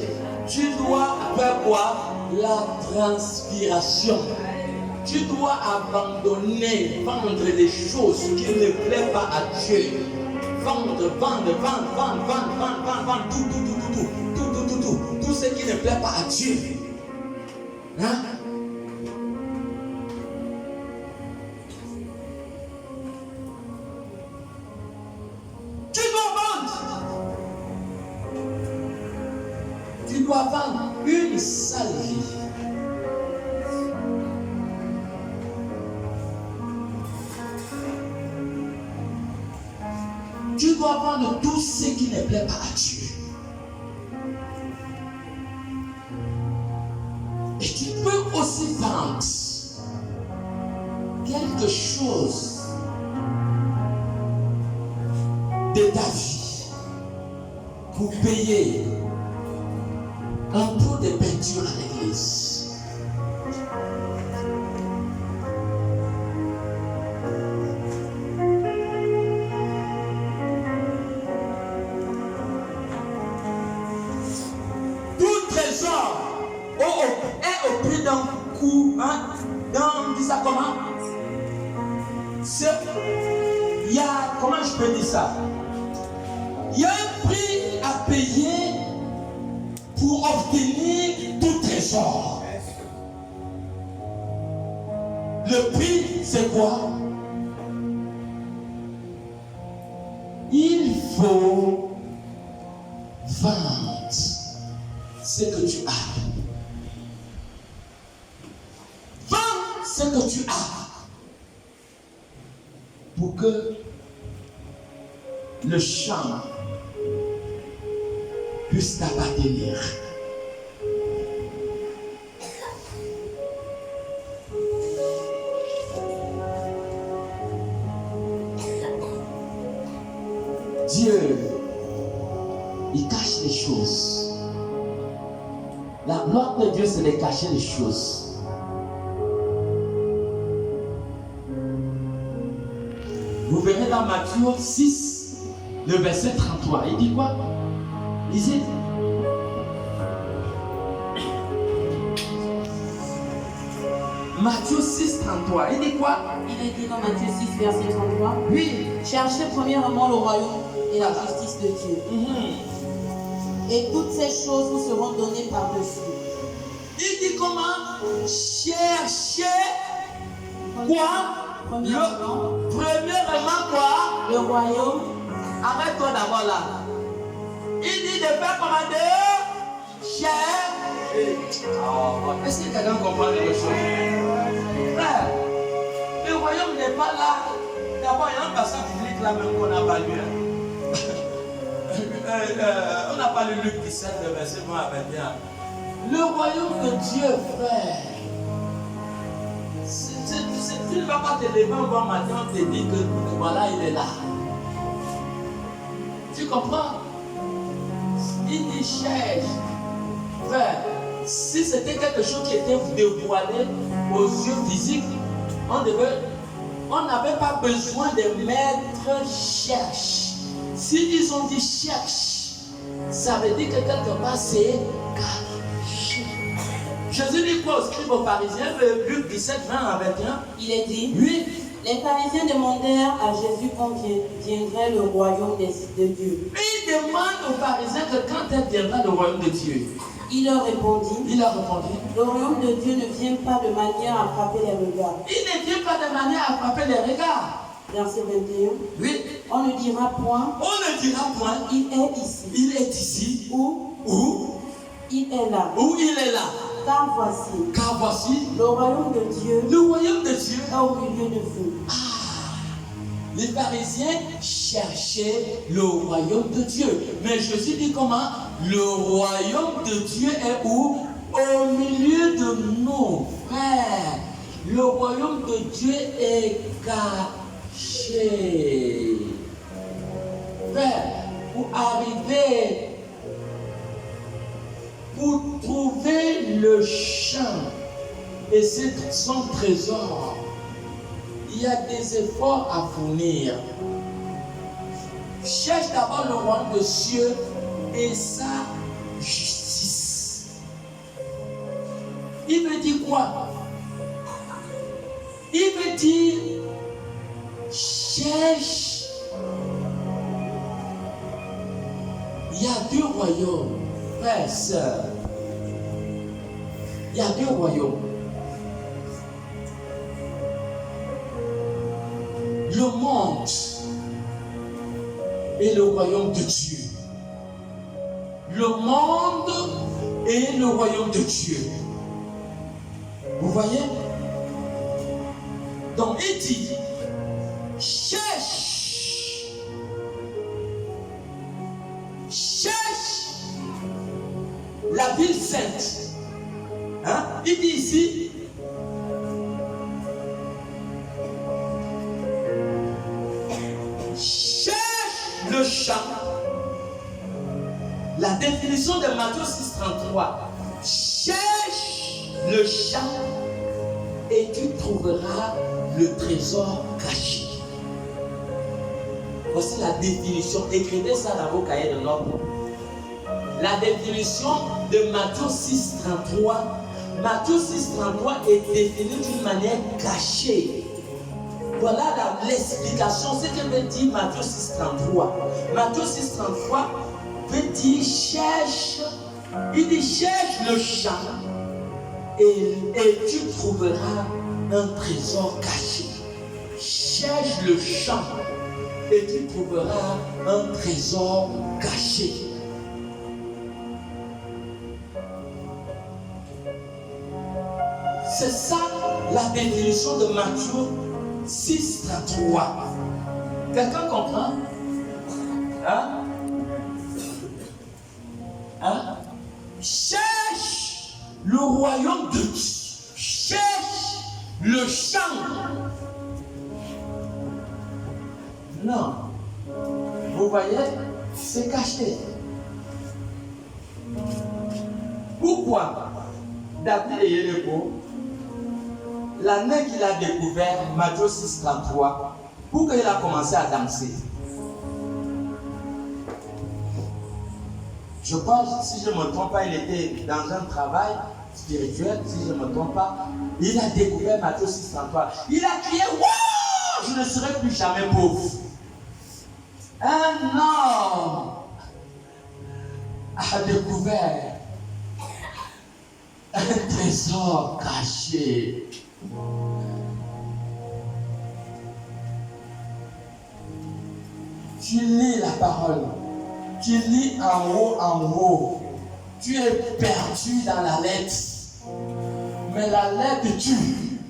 Tu dois faire quoi? La transpiration. Tu dois abandonner, vendre des choses qui ne plaisent pas à Dieu. Vendre, tout ce qui ne plaît pas à Dieu. Hein? Tu dois vendre. dois vendre une sale vie. Tu dois vendre tout ce qui ne plaît pas à Dieu. Et tu peux aussi vendre quelque chose de ta vie pour payer un pot de peinture à l'église. Est au prix d'un coup, hein? On dit ça comment? Il y a, comment je peux dire ça? Il y a un prix à payer pour obtenir tout trésor. Le prix, c'est quoi? Il faut vendre ce que tu as. Ce que tu as pour que le champ puisse t'appartenir. Dieu, il cache les choses. La gloire de Dieu, c'est de cacher les choses. Vous verrez dans Matthieu 6, le verset 33. Il dit quoi? Lisez. Matthieu 6, 33. Il dit quoi?
Il est dit dans Matthieu 6, verset 33.
Oui.
Cherchez premièrement le royaume et la justice de Dieu. Et toutes ces choses vous seront données par-dessus.
Il dit comment? Cherchez quoi? Premièrement quoi?
Le royaume.
Arrête-toi d'abord là. Il dit de faire commander. Est-ce que quelqu'un comprend les choses? Frère, le royaume n'est pas là. D'abord, il y a un passage biblique là même qu'on n'a pas lu. On n'a pas lu Luc 17, le verset 20 à 21. Le royaume de Dieu, frère. Tu ne vas pas te lever un bon matin et te dire que voilà, il est là. Tu comprends? Il dit cherche. Frère, si c'était quelque chose qui était dévoilé aux yeux physiques, on n'avait pas besoin de mettre cherche. S'ils ont dit cherche, ça veut dire que quelque part c'est caché. Jésus dit quoi aux scribes aux pharisiens, Luc 17, 20 à 21?
Il est dit,
oui.
Les pharisiens demandèrent à Jésus quand viendrait le royaume de Dieu.
Il demande aux pharisiens que quand viendra le royaume de Dieu.
Il leur répondit,
le
royaume de Dieu ne vient pas de manière à frapper les regards.
Il ne vient pas de manière à frapper les regards.
Verset 21.
Oui.
On ne dira point. Il est ici.
Il est ici.
Où il est là.
Où il est là.
Car voici.
Le royaume de Dieu.
Est au milieu de vous.
Les pharisiens cherchaient le royaume de Dieu. Mais Jésus dit comment? Le royaume de Dieu est où? Au milieu de nous, frères. Le royaume de Dieu est caché. Frère, pour trouver le champ et son trésor, il y a des efforts à fournir. Cherche d'abord le royaume de Dieu et sa justice. Il veut dire quoi? Il veut dire cherche. Il y a deux royaumes, frères, sœurs. Il y a deux royaumes. Le monde et le royaume de Dieu. Le monde et le royaume de Dieu. Vous voyez? Donc il dit, cherche la ville sainte. Hein? Il dit ici, cherche le champ. La définition de Matthieu 6,33, cherche le champ et tu trouveras le trésor caché. Voici la définition. Écrivez ça dans vos cahiers de notes. La définition de Matthieu 6,33. Matthieu 6,33 est défini d'une manière cachée. Voilà l'explication, ce que veut dire Matthieu 6,33. Matthieu 6,33 veut dire cherche. Il dit cherche le champ et tu trouveras un trésor caché. Cherche le champ et tu trouveras un trésor caché. C'est ça la définition de Matthieu 6,33. Quelqu'un comprend? Hein? Hein? Cherche le royaume de Dieu. Cherche le champ. Non. Vous voyez, c'est caché. Pourquoi? David et Yélébo, l'année qu'il a découvert Matthieu 6,33, pourquoi il a commencé à danser? Je pense, si je ne me trompe pas, il était dans un travail spirituel, si je ne me trompe pas. Il a découvert Matthieu 6,33. Il a crié, wow, je ne serai plus jamais pauvre. Un homme a découvert un trésor caché. Tu lis la parole, tu lis en haut, tu es perdu dans la lettre, mais la lettre tue.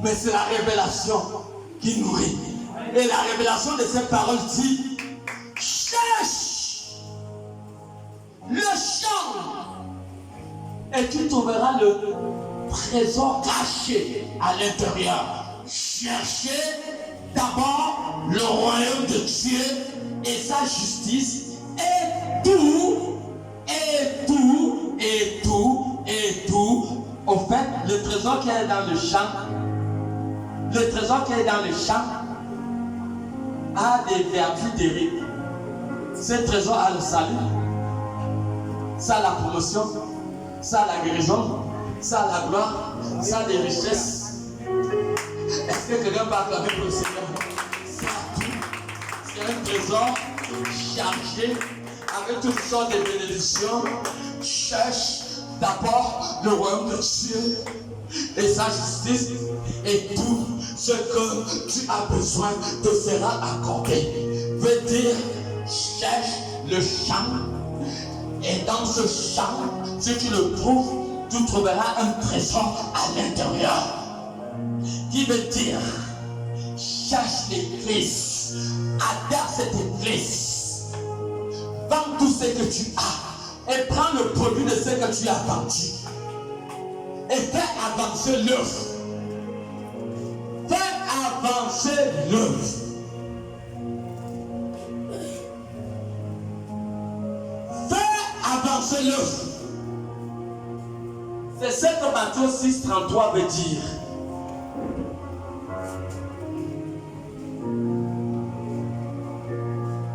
Mais c'est la révélation qui nourrit. Et la révélation de cette parole dit, cherche le champ et tu trouveras le trésor caché à l'intérieur. Cherchez d'abord le royaume de Dieu et sa justice et tout, au fait, le trésor qui est dans le champ, a des vertus terribles. Ce trésor a le salut, ça a la promotion, ça a la guérison, ça a la gloire, ça a des richesses. Est-ce que quelqu'un peut acclamer pour le Seigneur? Ça a tout. C'est un trésor chargé avec toutes sortes de bénédictions. Cherche d'abord le royaume de Dieu et sa justice, et tout ce que tu as besoin te sera accordé. Veut dire, cherche le champ, et dans ce champ, si tu le trouves, tu trouveras un trésor à l'intérieur. Qui veut dire, cherche l'église, adhère cette église, vends tout ce que tu as et prends le produit de ce que tu as vendu et fais avancer l'œuvre. Fais avancer l'œuvre. Fais avancer l'œuvre. C'est ce que Matthieu 6,33 veut dire.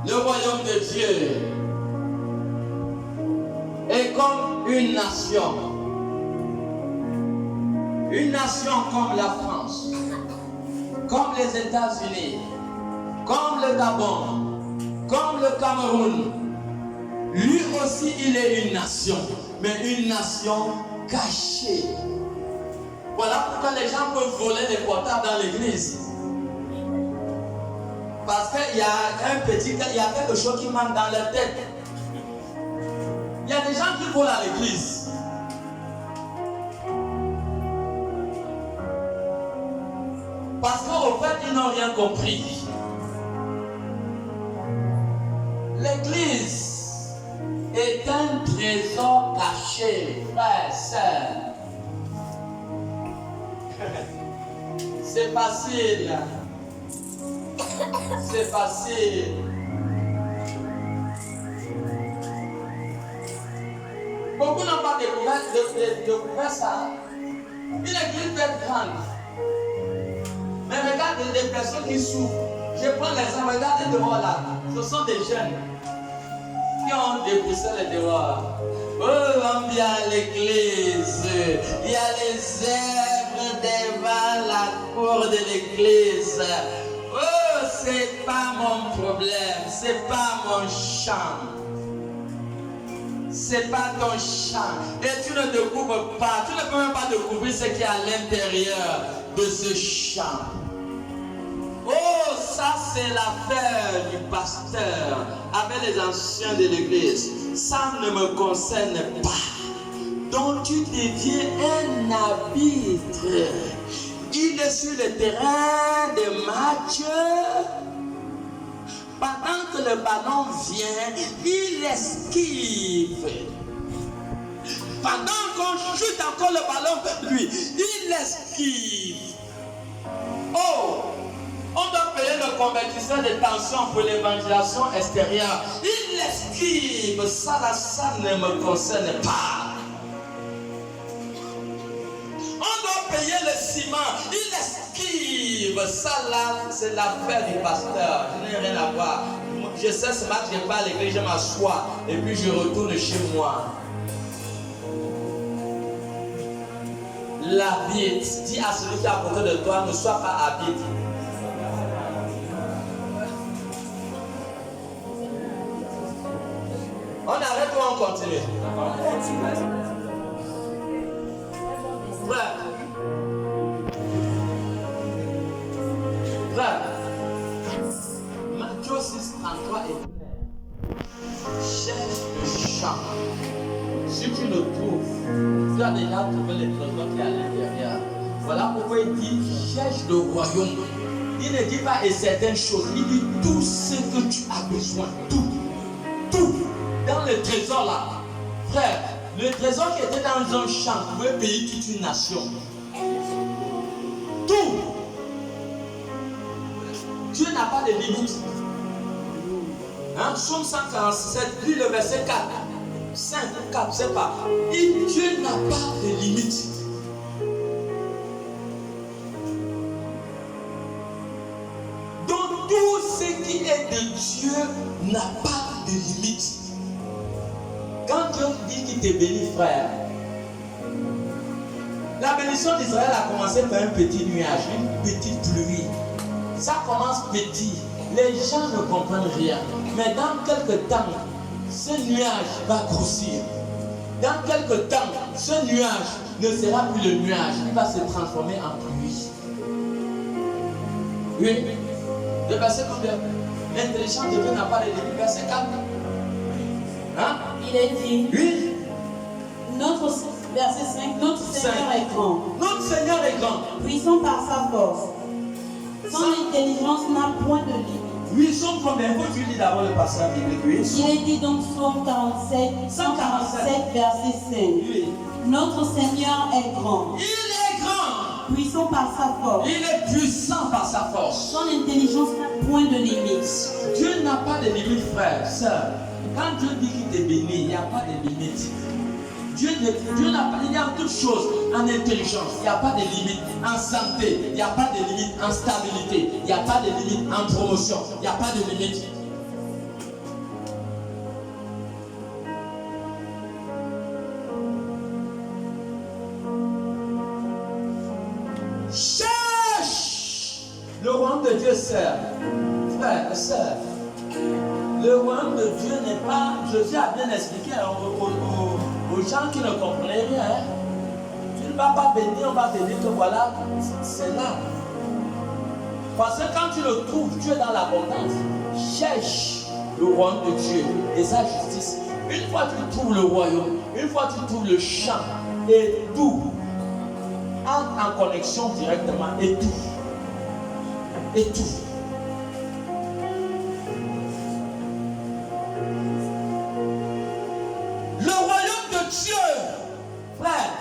Le royaume de Dieu est comme une nation comme la France, comme les États-Unis, comme le Gabon, comme le Cameroun. Lui aussi, il est une nation, mais une nation cachée. Voilà pourquoi les gens peuvent voler les portables dans l'église. Parce qu'il y a quelque chose qui manque dans leur tête. Il y a a des gens qui volent à l'église. Parce qu'au fait, ils n'ont rien compris. L'église est un trésor caché, frère, sœur. C'est facile. C'est facile. Beaucoup n'ont pas découvert ça. Une église peut être grande. Mais regarde les personnes qui souffrent. Je prends l'exemple, regardez dehors là. Ce sont des jeunes qui ont dépoussé les dehors. Oh, on vient à l'église. Il y a les œuvres devant la cour de l'église. Oh, c'est pas mon problème. C'est pas mon champ. C'est pas ton champ. Et tu ne découvres pas. Tu ne peux même pas découvrir ce qui est à l'intérieur de ce champ. Oh, ça c'est l'affaire du pasteur avec les anciens de l'église. Ça ne me concerne pas. Donc tu deviens un arbitre. Il est sur le terrain de match. Pendant que le ballon vient, il esquive. Pendant qu'on chute encore le ballon, lui, il esquive. Oh! On doit payer le convertisseur de tension pour l'évangélisation extérieure. Il esquive. Ça ne me concerne pas. On doit payer le ciment. Il esquive. Ça là, c'est l'affaire du pasteur. Je n'ai rien à voir. Je sais ce matin, je vais pas à l'église, je m'assois. Et puis je retourne chez moi. L'arbitre. Dis à celui qui est à côté de toi, ne sois pas arbitre. On arrête ou on continue? Frère. Frère. Matthieu 6, 33 est clair. Cherche le champ. Si tu le trouves, tu as déjà trouvé les trésors qui est à l'intérieur. Voilà pourquoi il dit cherche le royaume. Il ne dit pas et certaines choses. Il dit tout ce que tu as besoin. Tout. Tout. Dans le trésor là, frère, le trésor qui était dans un champ pouvait payer toute une nation. Tout. Dieu n'a pas de limite. Hein? Psaume 147, lis le verset 4. 5 ou 4, je ne sais pas. Et Dieu n'a pas de limite. Donc tout ce qui est de Dieu n'a pas de limite. Quand Dieu dit qu'il te bénit, frère, la bénédiction d'Israël a commencé par un petit nuage, une petite pluie. Ça commence petit. Les gens ne comprennent rien. Mais dans quelques temps, ce nuage va grossir. Dans quelques temps, ce nuage ne sera plus le nuage. Il va se transformer en pluie. Oui. Le verset combien? L'intelligence de Dieu n'a pas de limite. Verset 4. Hein?
Il est dit,
oui.
Verset 5, notre Seigneur est grand.
Notre Seigneur est grand.
Puissant par sa force. Son intelligence n'a point de limite.
Oui, Somme combien? Faut tu lis d'abord le passage biblique. Oui.
Il est dit donc Somme 147, verset 5.
Oui.
Notre Seigneur est grand.
Il est grand.
Puissant par sa force.
Il est puissant par sa force.
Son intelligence n'a point de limite.
Dieu n'a pas de limite, frère, sœur. Quand Dieu dit qu'il te bénit, il n'y a pas de limite. Dieu n'a pas, il y a toutes choses en intelligence, il n'y a pas de limite. En santé, il n'y a pas de limite. En stabilité, il n'y a pas de limite. En promotion, il n'y a pas de limite. Cherche le royaume de Dieu, sœur, frère, sœur. Le royaume de Dieu n'est pas, Jésus a bien expliqué aux gens qui ne comprenaient rien. Hein. Tu ne vas pas bénir, on va te dire que voilà, c'est là. Parce que quand tu le trouves, tu es dans l'abondance. Cherche le royaume de Dieu et sa justice. Une fois que tu trouves le royaume, une fois que tu trouves le champ, et tout entre en connexion directement, et tout. Et tout. Le royaume de Dieu, frère.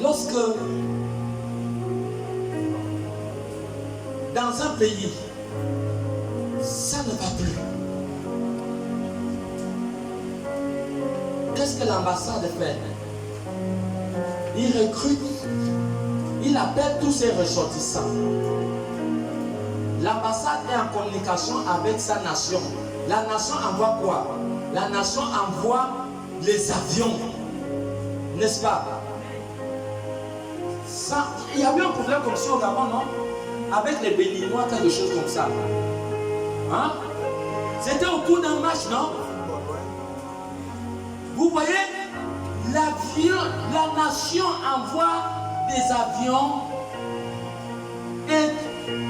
Lorsque dans un pays, ça ne va plus. Qu'est-ce que l'ambassade fait? Il recrute, il appelle tous ses ressortissants. L'ambassade est en communication avec sa nation. La nation envoie quoi? La nation envoie les avions. N'est-ce pas? Ça, il y a eu un problème comme ça au Gabon, non? Avec les Béninois, quelque chose comme ça. Hein? C'était au cours d'un match, non? Vous voyez, l'avion, la nation envoie des avions et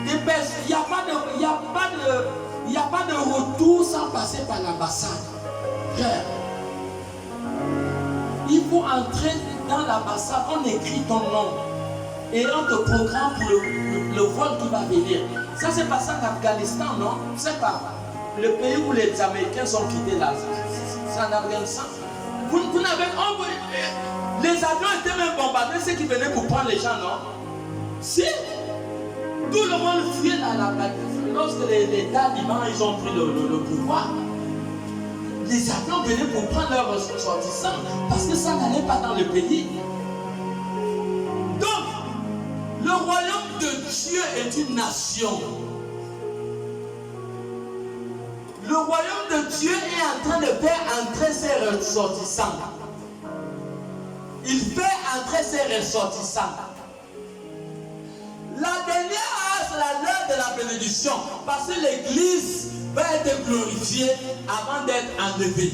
des personnes. Il n'y a pas de retour sans passer par l'ambassade. Frère, il faut entrer dans l'ambassade, on écrit ton nom et on te programme pour le vol qui va venir. Ça c'est passé en Afghanistan, non? C'est pas le pays où les Américains sont quittés là. Ça n'a rien de sens. Vous n'avez envoyé. Les avions étaient même bombardés, ceux qui venaient pour prendre les gens, non? Si tout le monde fuyait lorsque les talibans ils ont pris le pouvoir, les avions venaient pour prendre leurs ressortissants parce que ça n'allait pas dans le pays. Donc, le royaume de Dieu est une nation. Le royaume de Dieu est en train de faire entrer ses ressortissants. Il fait entrer ses ressortissants. La dernière heure, c'est l'heure de la bénédiction. Parce que l'église va être glorifiée avant d'être enlevée.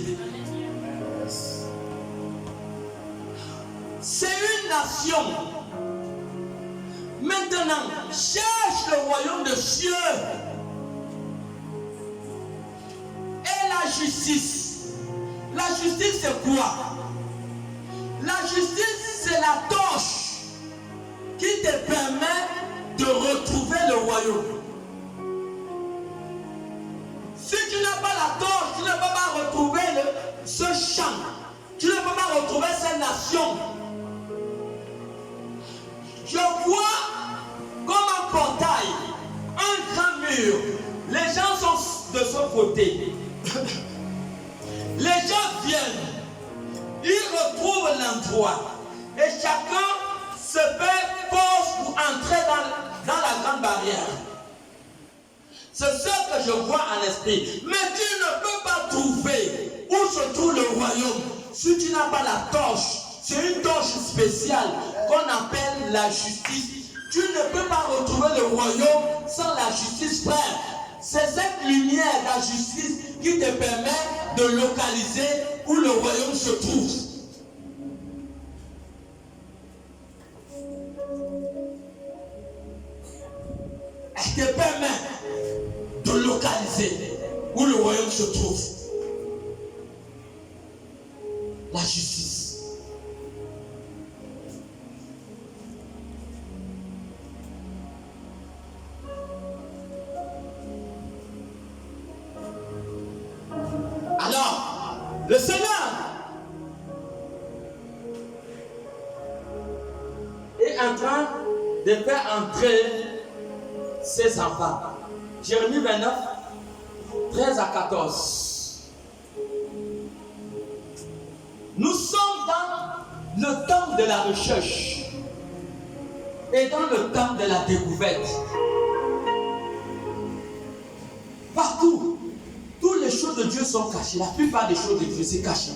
C'est une nation. Maintenant, cherche le royaume de Dieu. Et la justice. La justice, c'est quoi? La justice, c'est la torche qui te permet de retrouver le royaume. Si tu n'as pas la torche, tu ne peux pas retrouver ce champ. Tu ne peux pas retrouver cette nation. Je vois comme un portail, un grand mur. Les gens sont de ce côté. Les gens viennent. Ils retrouvent l'endroit. Et chacun se fait force pour entrer dans la grande barrière. C'est ce que je vois en esprit. Mais tu ne peux pas trouver où se trouve le royaume si tu n'as pas la torche. C'est une torche spéciale qu'on appelle la justice. Tu ne peux pas retrouver le royaume sans la justice, frère. C'est cette lumière, la justice, qui te permet de localiser où le royaume se trouve. Elle te permet de localiser où le royaume se trouve. La justice. Alors, le Seigneur est en train de faire entrer ses enfants. Jérémie 29, 13 à 14. Nous sommes dans le temps de la recherche et dans le temps de la découverte. Partout, toutes les choses de Dieu sont cachées. La plupart des choses de Dieu, c'est caché.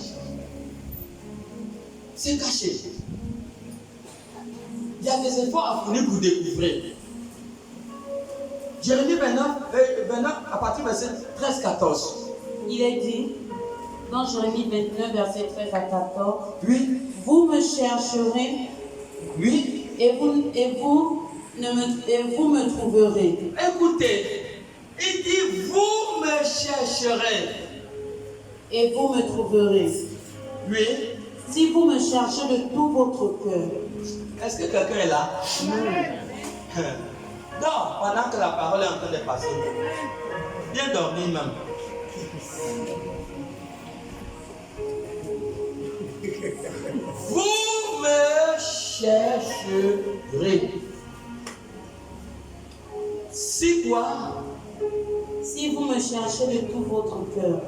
C'est caché. Il y a des efforts à fournir pour découvrir. Jérémie 29, à partir du verset 13-14.
Il est dit, dans Jérémie 29, verset 13 à 14,
Oui.
vous me chercherez,
Oui.
Et vous me trouverez.
Écoutez, il dit, vous me chercherez.
Et vous me trouverez.
Oui.
Si vous me cherchez de tout votre cœur.
Est-ce que quelqu'un est là? Non, pendant que la parole est en train de passer. Bien dormir même. Vous me chercherez. Si quoi?
Si vous me cherchez de tout votre cœur.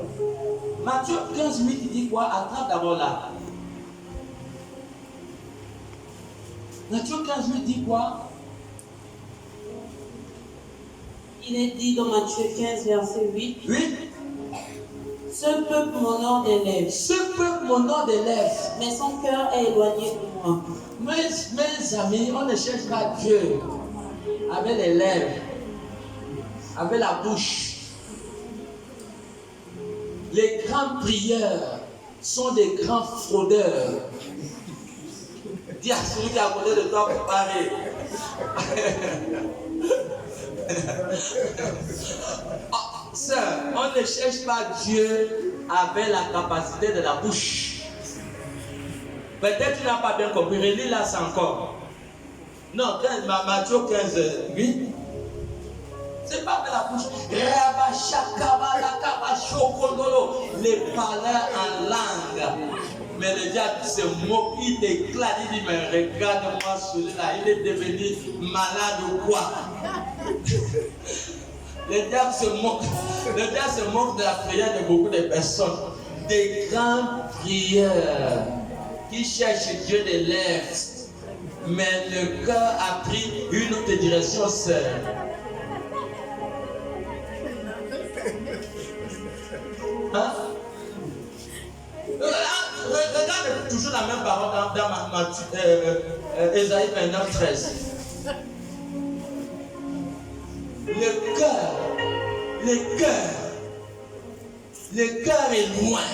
Matthieu 15, 8, il dit quoi? Attrape d'abord là. Matthieu 15, 8 dit quoi?
Il est dit dans Matthieu 15, verset 8.
Oui.
Ce peuple m'honore des lèvres.
Ce peuple m'honore des lèvres.
Mais son cœur est éloigné de moi.
Mes amis, on ne cherche pas Dieu avec les lèvres, avec la bouche. Les grands prieurs sont des grands fraudeurs. Dis à celui qui est à côté de toi pour parler. Sœur, on ne cherche pas Dieu avec la capacité de la bouche. Peut-être tu n'as pas bien compris. Relis là, c'est encore. Non, Matthieu 15, 8. C'est pas de la bouche. Les parleurs en langue. Mais le diable se moque, il déclare, il dit, mais regarde-moi celui-là, il est devenu malade ou quoi? Le diable se moque. Le diable se moque de la prière de beaucoup de personnes. Des grands prieurs qui cherchent Dieu des lèvres. Mais le cœur a pris une autre direction, sœur. Hein? Regarde toujours la même parole dans Ésaïe 29, 13. Le cœur est loin.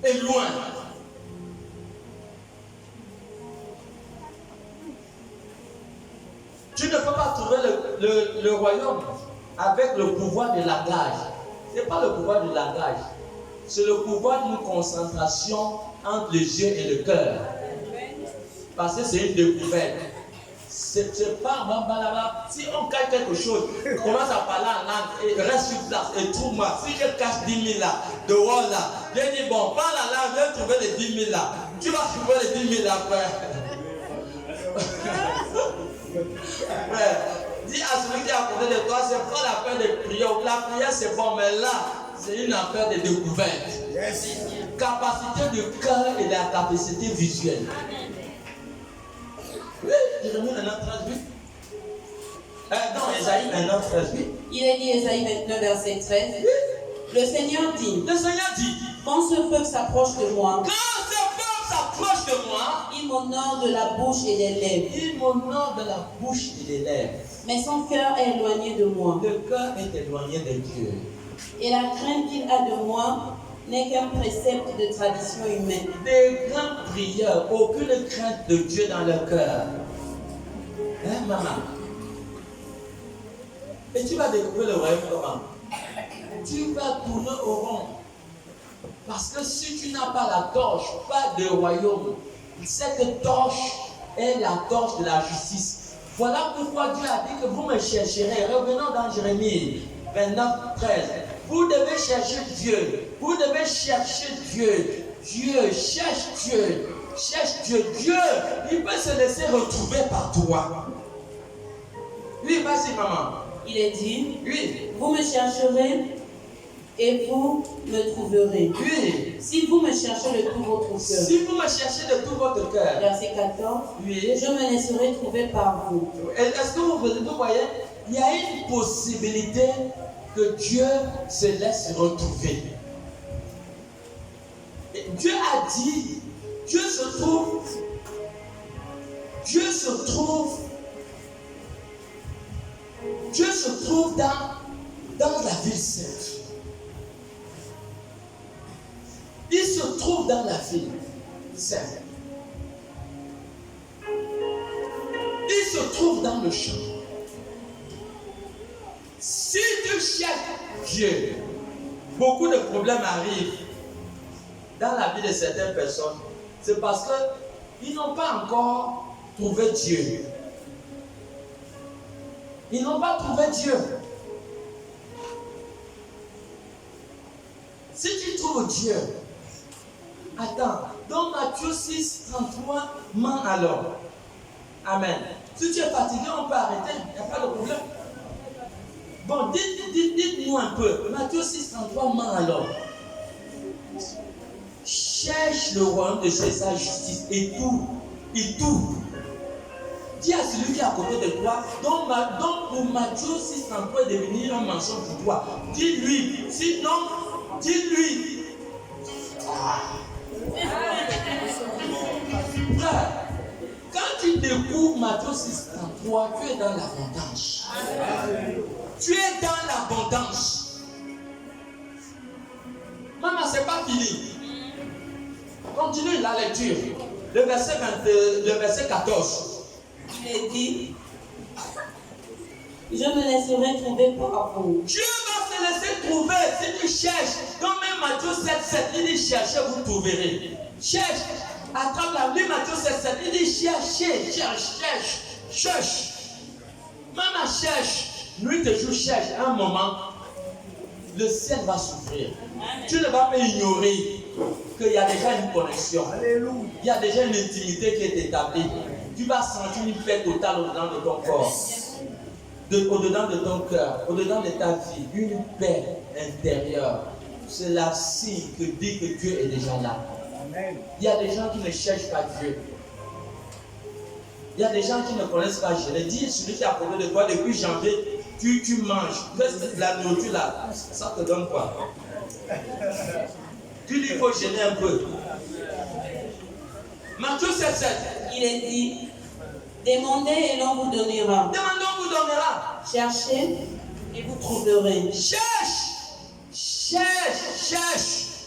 Est loin. Tu ne peux pas trouver le royaume avec le pouvoir de langage. Ce n'est pas le pouvoir du langage. C'est le pouvoir d'une concentration entre les yeux et le cœur. Parce que c'est une découverte. C'est pas si on cache quelque chose, commence à parler en langue et reste sur place et trouve-moi. Si je cache 10 000 là, dehors là, je dis bon, parle en langue, je vais trouver les 10 000 là. Tu vas trouver les 10 000 après. Ouais. Dis à celui qui est à côté de toi, c'est pas la peine de prier. La prière c'est bon, mais là, c'est une affaire de découverte. Yes. Capacité du cœur et de la capacité visuelle. Oui, Jérémie 29, 13, 8. Non, Ésaïe 29, 13, 8.
Il est dit Ésaïe 29, verset 13.
Oui.
Le Seigneur dit. Quand ce peuple s'approche de moi.
De moi,
il m'honore de la bouche et des lèvres.
Il m'honore de la bouche et des lèvres.
Mais son cœur est éloigné de moi.
Le cœur est éloigné de Dieu.
Et la crainte qu'il a de moi n'est qu'un précepte de tradition humaine.
Des grands prieurs, aucune crainte de Dieu dans le cœur. Hein, maman? Et tu vas découvrir le royaume comment? Tu vas tourner au rond. Parce que si tu n'as pas la torche, pas de royaume, cette torche est la torche de la justice. Voilà pourquoi Dieu a dit que vous me chercherez. Revenons dans Jérémie 29, 13. Vous devez chercher Dieu. Vous devez chercher Dieu. Dieu, cherche Dieu. Cherche Dieu. Dieu, il peut se laisser retrouver par toi. Oui, vas-y, maman.
Il est dit,
oui.
Vous me chercherez et vous me trouverez.
Oui.
Si vous me cherchez de tout votre cœur.
Si vous me cherchez de tout votre cœur.
Verset 14.
Oui.
Je me laisserai trouver par vous.
Est-ce que vous voyez, il y a une possibilité que Dieu se laisse retrouver. Et Dieu a dit, Dieu se trouve dans la ville sainte. Il se trouve dans la ville sainte. trouves dans le champ, si tu cherches Dieu, beaucoup de problèmes arrivent dans la vie de certaines personnes. C'est parce qu'ils n'ont pas encore trouvé Dieu. Ils n'ont pas trouvé Dieu. Si tu trouves Dieu, attends, dans Matthieu 6, 33, mens alors. Amen. Si tu es fatigué, on peut arrêter, il n'y a pas de problème. Bon, dites-nous un peu. Matthieu 6, 33, mens alors. Cherche le royaume de Dieu et sa justice et tout. Dis à celui qui est à côté de toi, donc pour Matthieu 6, 33 est devenir un mensonge pour toi. Dis-lui, sinon, dis-lui. Frère, quand tu découvres Matthieu 6, 33, tu es dans l'abondance. Tu es dans l'abondance. Maman, c'est pas fini. Continue la lecture. Le verset 14.
Il est dit, je me laisserai trouver par vous.
Dieu va se laisser trouver si tu cherches. Dans même Matthieu 7, 7, il dit cherchez, vous trouverez. Cherche. Attrape la Bible, Matthieu 7, 7, il dit cherche. Maman cherche. Nuit et jour cherche. À un moment, le ciel va s'ouvrir. Tu ne vas pas ignorer qu'il y a déjà une connexion. Alléluia. Il y a déjà une intimité qui est établie. Tu vas sentir une paix totale au-dedans de ton corps, au-dedans de ton cœur, au-dedans de ta vie, une paix intérieure. C'est la signe que dit que Dieu est déjà là. Amen. Il y a des gens qui ne cherchent pas Dieu. Il y a des gens qui ne connaissent pas Dieu. Je dis, celui qui est à côté de toi depuis janvier, tu manges. La nourriture là, ça te donne quoi? Tu dis qu'il faut gêner un peu. Matthieu 7, 7.
Il est dit, demandez et l'on vous donnera.
Demandez, on vous donnera.
Cherchez et vous trouverez.
Cherche Dieu.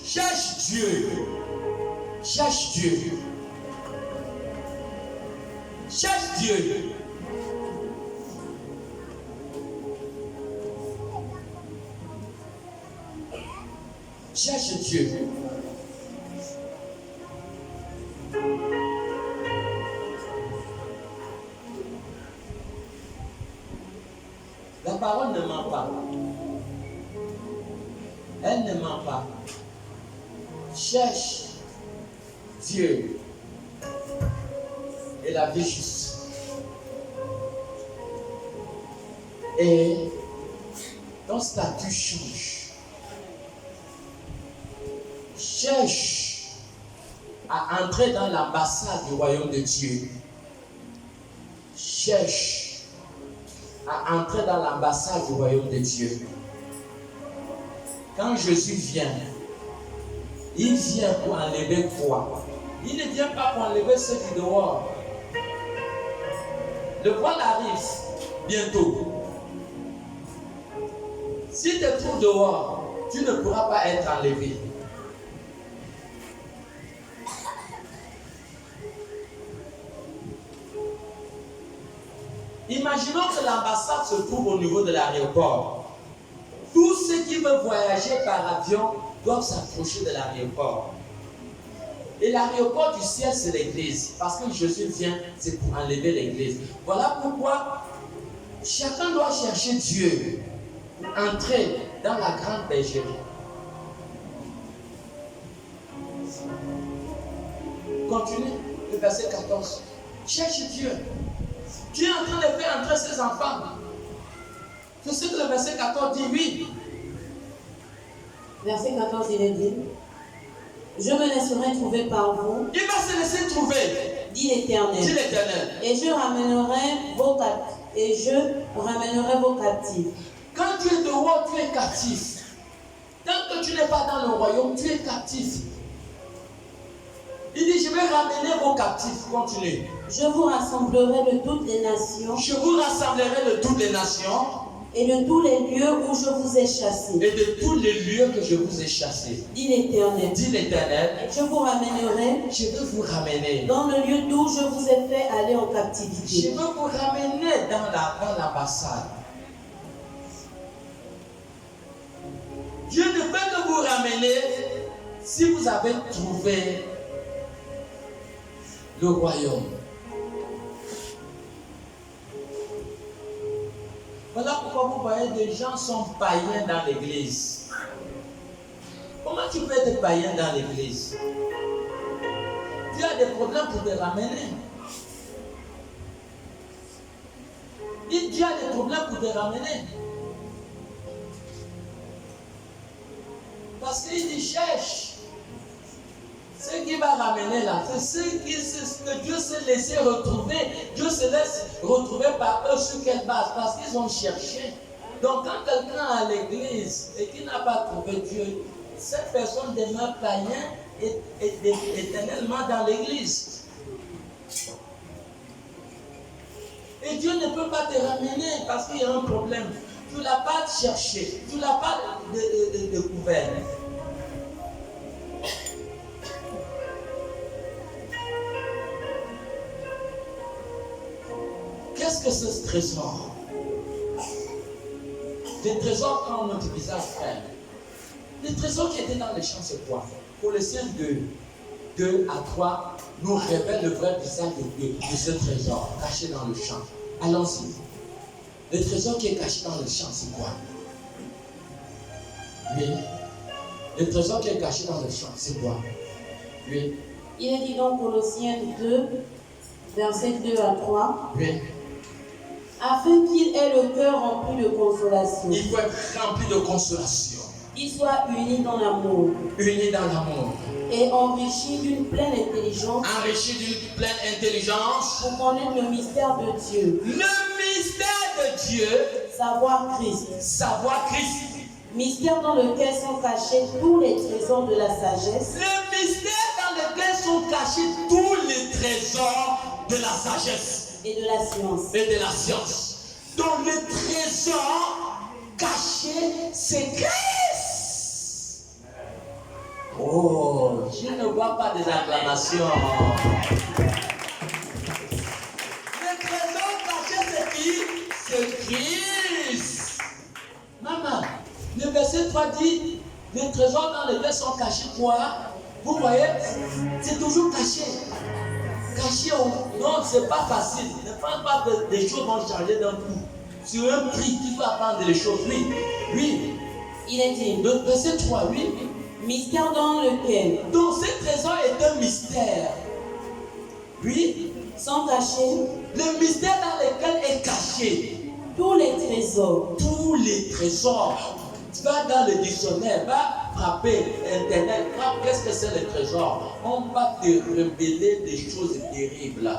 Cherche Dieu. Cherche Dieu. Cherche Dieu. La parole ne ment pas. Elle ne ment pas. Cherche Dieu et la vie juste. Et ton statut change. Cherche à entrer dans l'ambassade du royaume de Dieu. Cherche à entrer dans l'ambassade du royaume de Dieu. Quand Jésus vient, il vient pour enlever quoi? Il ne vient pas pour enlever ceux qui dehors. Le voile arrive bientôt. Si tu te trouves dehors, tu ne pourras pas être enlevé. Imaginons que l'ambassade se trouve au niveau de l'aéroport. Tous ceux qui veulent voyager par avion doivent s'approcher de l'aéroport. Et l'aéroport du ciel, c'est l'église. Parce que Jésus vient, c'est pour enlever l'église. Voilà pourquoi chacun doit chercher Dieu pour entrer dans la grande bergerie. Continue le verset 14. Cherche Dieu. Dieu est en train de faire entrer ses enfants. C'est ce que le verset 14 dit, oui.
Verset 14, il est dit, je me laisserai trouver par vous.
Il va se laisser trouver,
dit l'Éternel.
dit l'Éternel.
Et je ramènerai vos captifs.
Quand tu es dehors, tu es captif. Tant que tu n'es pas dans le royaume, tu es captif. Il dit, je vais ramener vos captifs. Continue.
Je vous rassemblerai de toutes les nations.
Je vous rassemblerai de toutes les nations.
et de tous les lieux où je vous ai chassés,
et de tous les lieux que je vous ai chassés,
dit l'Éternel.
dit l'Éternel,
Je vous ramènerai
je veux vous ramener.
dans le lieu d'où je vous ai fait aller en
Je
captivité.
veux vous ramener dans l'ambassade. Dieu ne peut que vous ramener si vous avez trouvé le royaume. Voilà pourquoi vous voyez des gens sont païens dans l'église. Comment tu peux être païen dans l'église? Tu as des problèmes pour te ramener. Dieu a des problèmes pour te ramener. Parce qu'il dit cherche. Ce qui va ramener là, c'est ce que Dieu s'est laissé retrouver. Dieu se laisse retrouver par eux sur quelle base? Parce qu'ils ont cherché. Donc quand quelqu'un est à l'église et qui n'a pas trouvé Dieu, cette personne demeure païen et éternellement dans l'église. Et Dieu ne peut pas te ramener parce qu'il y a un problème. Tu ne l'as pas cherché, tu ne l'as pas découvert. Qu'est-ce que c'est ce trésor? Les trésors quand notre visage frère. Les trésors qui étaient dans les champs, c'est quoi? Colossiens 2 à 3 nous révèle le vrai visage de ce trésor caché dans le champ. Allons-y. Le trésor qui est caché dans le champ, c'est quoi? Oui. Le trésor qui est caché dans le champ, c'est quoi? Oui.
Il est dit dans Colossiens 2, versets 2 à 3.
Oui.
Afin qu'il ait le cœur rempli de consolation.
Il faut être rempli de consolation.
Qu'il soit uni dans l'amour.
Uni dans l'amour.
Et enrichi d'une pleine intelligence.
Enrichi d'une pleine intelligence.
Pour connaître le mystère de Dieu.
Le mystère de Dieu.
Savoir Christ.
Savoir Christ.
Mystère dans lequel sont cachés tous les trésors de la sagesse.
Le mystère dans lequel sont cachés tous les trésors de la sagesse.
Et de la science.
Et de la science. Donc le trésor caché, c'est Christ. Oh, je ne vois pas des acclamations. Le trésor caché, c'est qui? C'est Christ. Maman, le verset 3 dit, les trésors dans lesquels sont cachés quoi? Vous voyez, c'est toujours caché. Caché, non, c'est pas facile. Ne pense pas que les choses vont changer d'un coup. Sur un prix, tu dois apprendre les choses. Oui, oui.
Il est dit.
Le verset 3, oui.
Mystère dans lequel.
Donc, ce trésor est un mystère. Oui.
Sont cachés.
Le mystère dans lequel est caché.
Tous les trésors.
Tous les trésors. Tu vas dans le dictionnaire, va frapper Internet, qu'est-ce que c'est le trésor? On va te révéler des choses terribles,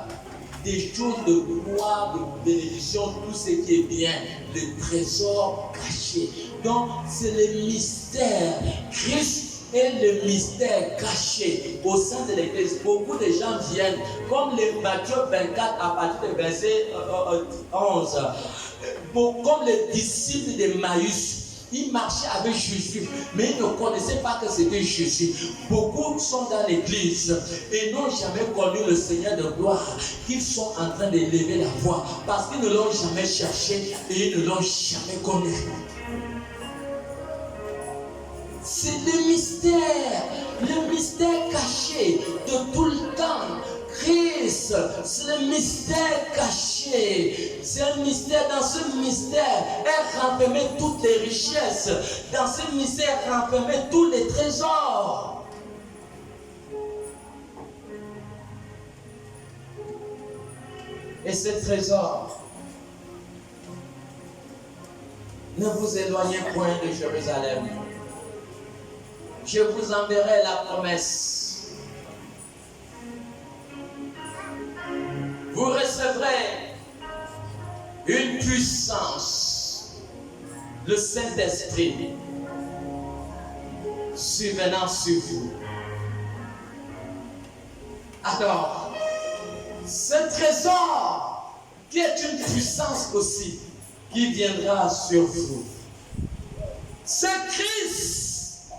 des choses de gloire, de bénédiction, tout ce qui est bien, le trésor caché. Donc, c'est le mystère. Christ est le mystère caché au sein de l'Église. Beaucoup de gens viennent, comme les Matthieu 24 à partir du verset 11, comme les disciples de Maïs. Ils marchaient avec Jésus, mais ils ne connaissaient pas que c'était Jésus. Beaucoup sont dans l'église et n'ont jamais connu le Seigneur de gloire. Ils sont en train d'élever la voix parce qu'ils ne l'ont jamais cherché et ils ne l'ont jamais connu. C'est le mystère caché de tout le temps. Christ, c'est le mystère caché. C'est un mystère. Dans ce mystère est renfermé toutes les richesses. Dans ce mystère est renfermé tous les trésors. Et ce trésor, ne vous éloignez point de Jérusalem. Je vous enverrai la promesse. Vous recevrez une puissance, le Saint-Esprit, survenant sur vous. Alors, ce trésor qui est une puissance aussi, qui viendra sur vous. Ce Christ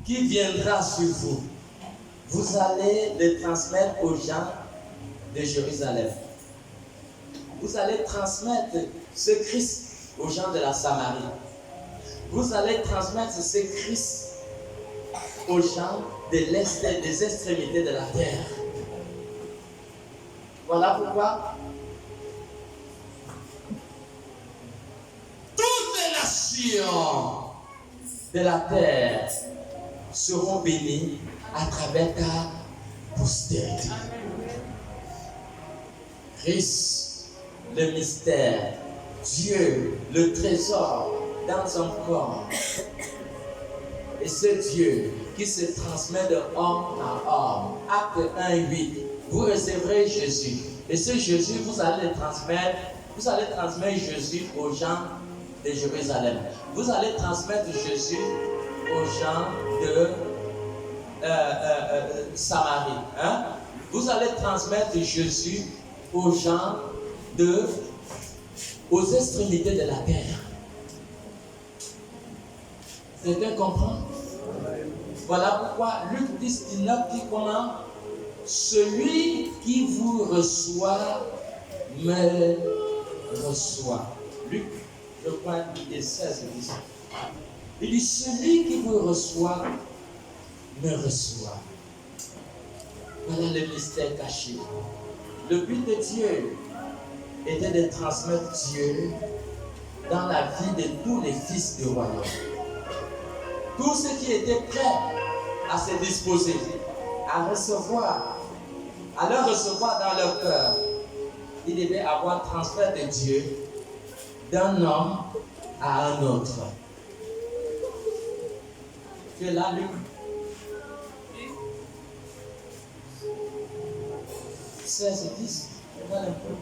qui viendra sur vous, vous allez le transmettre aux gens de Jérusalem. Vous allez transmettre ce Christ aux gens de la Samarie. Vous allez transmettre ce Christ aux gens de l'est, des extrémités de la terre. Voilà pourquoi toutes les nations de la terre seront bénies à travers ta postérité. Christ, le mystère, Dieu, le trésor dans son corps. Et ce Dieu qui se transmet de homme à homme. Acte 1:8. Vous recevrez Jésus. Et ce Jésus, vous allez transmettre Jésus aux gens de Jérusalem. Vous allez transmettre Jésus aux gens de Samarie. Hein? Vous allez transmettre Jésus aux gens aux extrémités de la terre. Quelqu'un comprend? Voilà pourquoi Luc 10:19 dit comment? Celui qui vous reçoit me reçoit. Luc, je crois, 16:17. Il dit, celui qui vous reçoit me reçoit. Voilà le mystère caché. Le but de Dieu était de transmettre Dieu dans la vie de tous les fils du royaume. Tous ceux qui étaient prêts à se disposer, à recevoir, à le recevoir dans leur cœur, ils devaient avoir transfert de Dieu d'un homme à un autre. Tu es là, Luc? 16:10. Regarde un peu.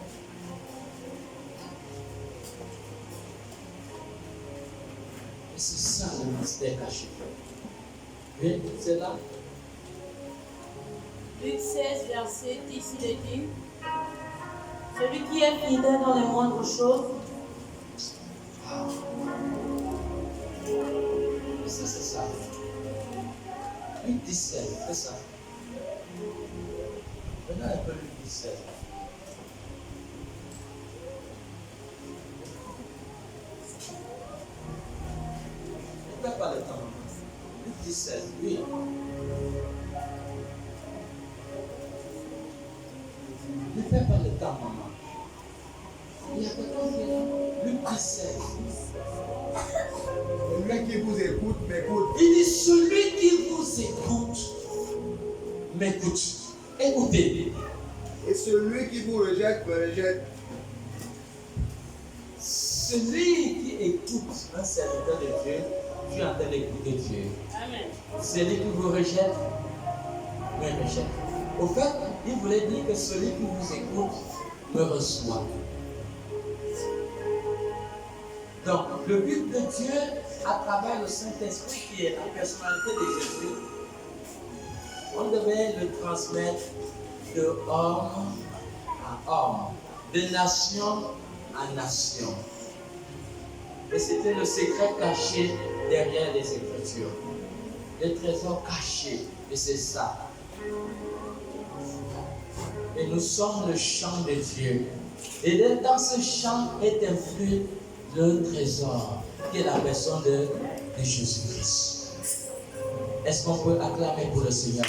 Et c'est ça le mystère caché. Oui, c'est là.
Luc 16, verset 10, il est dit, celui qui est fidèle dans les moindres choses.
Et ça, c'est ça. Luc 17, c'est ça. Maintenant, un peu Luc 17. Ne perds pas le temps. Luc 17, oui. Ne perds pas le temps, maman. Il y a quelqu'un qui est là. Luc 17.
Celui qui vous écoute, m'écoute.
Il dit, celui qui vous écoute, m'écoute. Écoutez.
Et celui qui vous rejette, me rejette.
Celui qui écoute un serviteur de Dieu, tu es en train d'écouter Dieu.
Amen.
Celui qui vous rejette, me rejette. Au fait, il voulait dire que celui qui vous écoute me reçoit. Donc, le but de Dieu, à travers le Saint-Esprit qui est la personnalité de Jésus, on devait le transmettre de homme à homme, de nation à nation. Et c'était le secret caché derrière les Écritures. Le trésor caché, et c'est ça. Et nous sommes le champ de Dieu. Et dans ce champ est influé le trésor, qui est la personne de Jésus-Christ. Est-ce qu'on peut acclamer pour le Seigneur?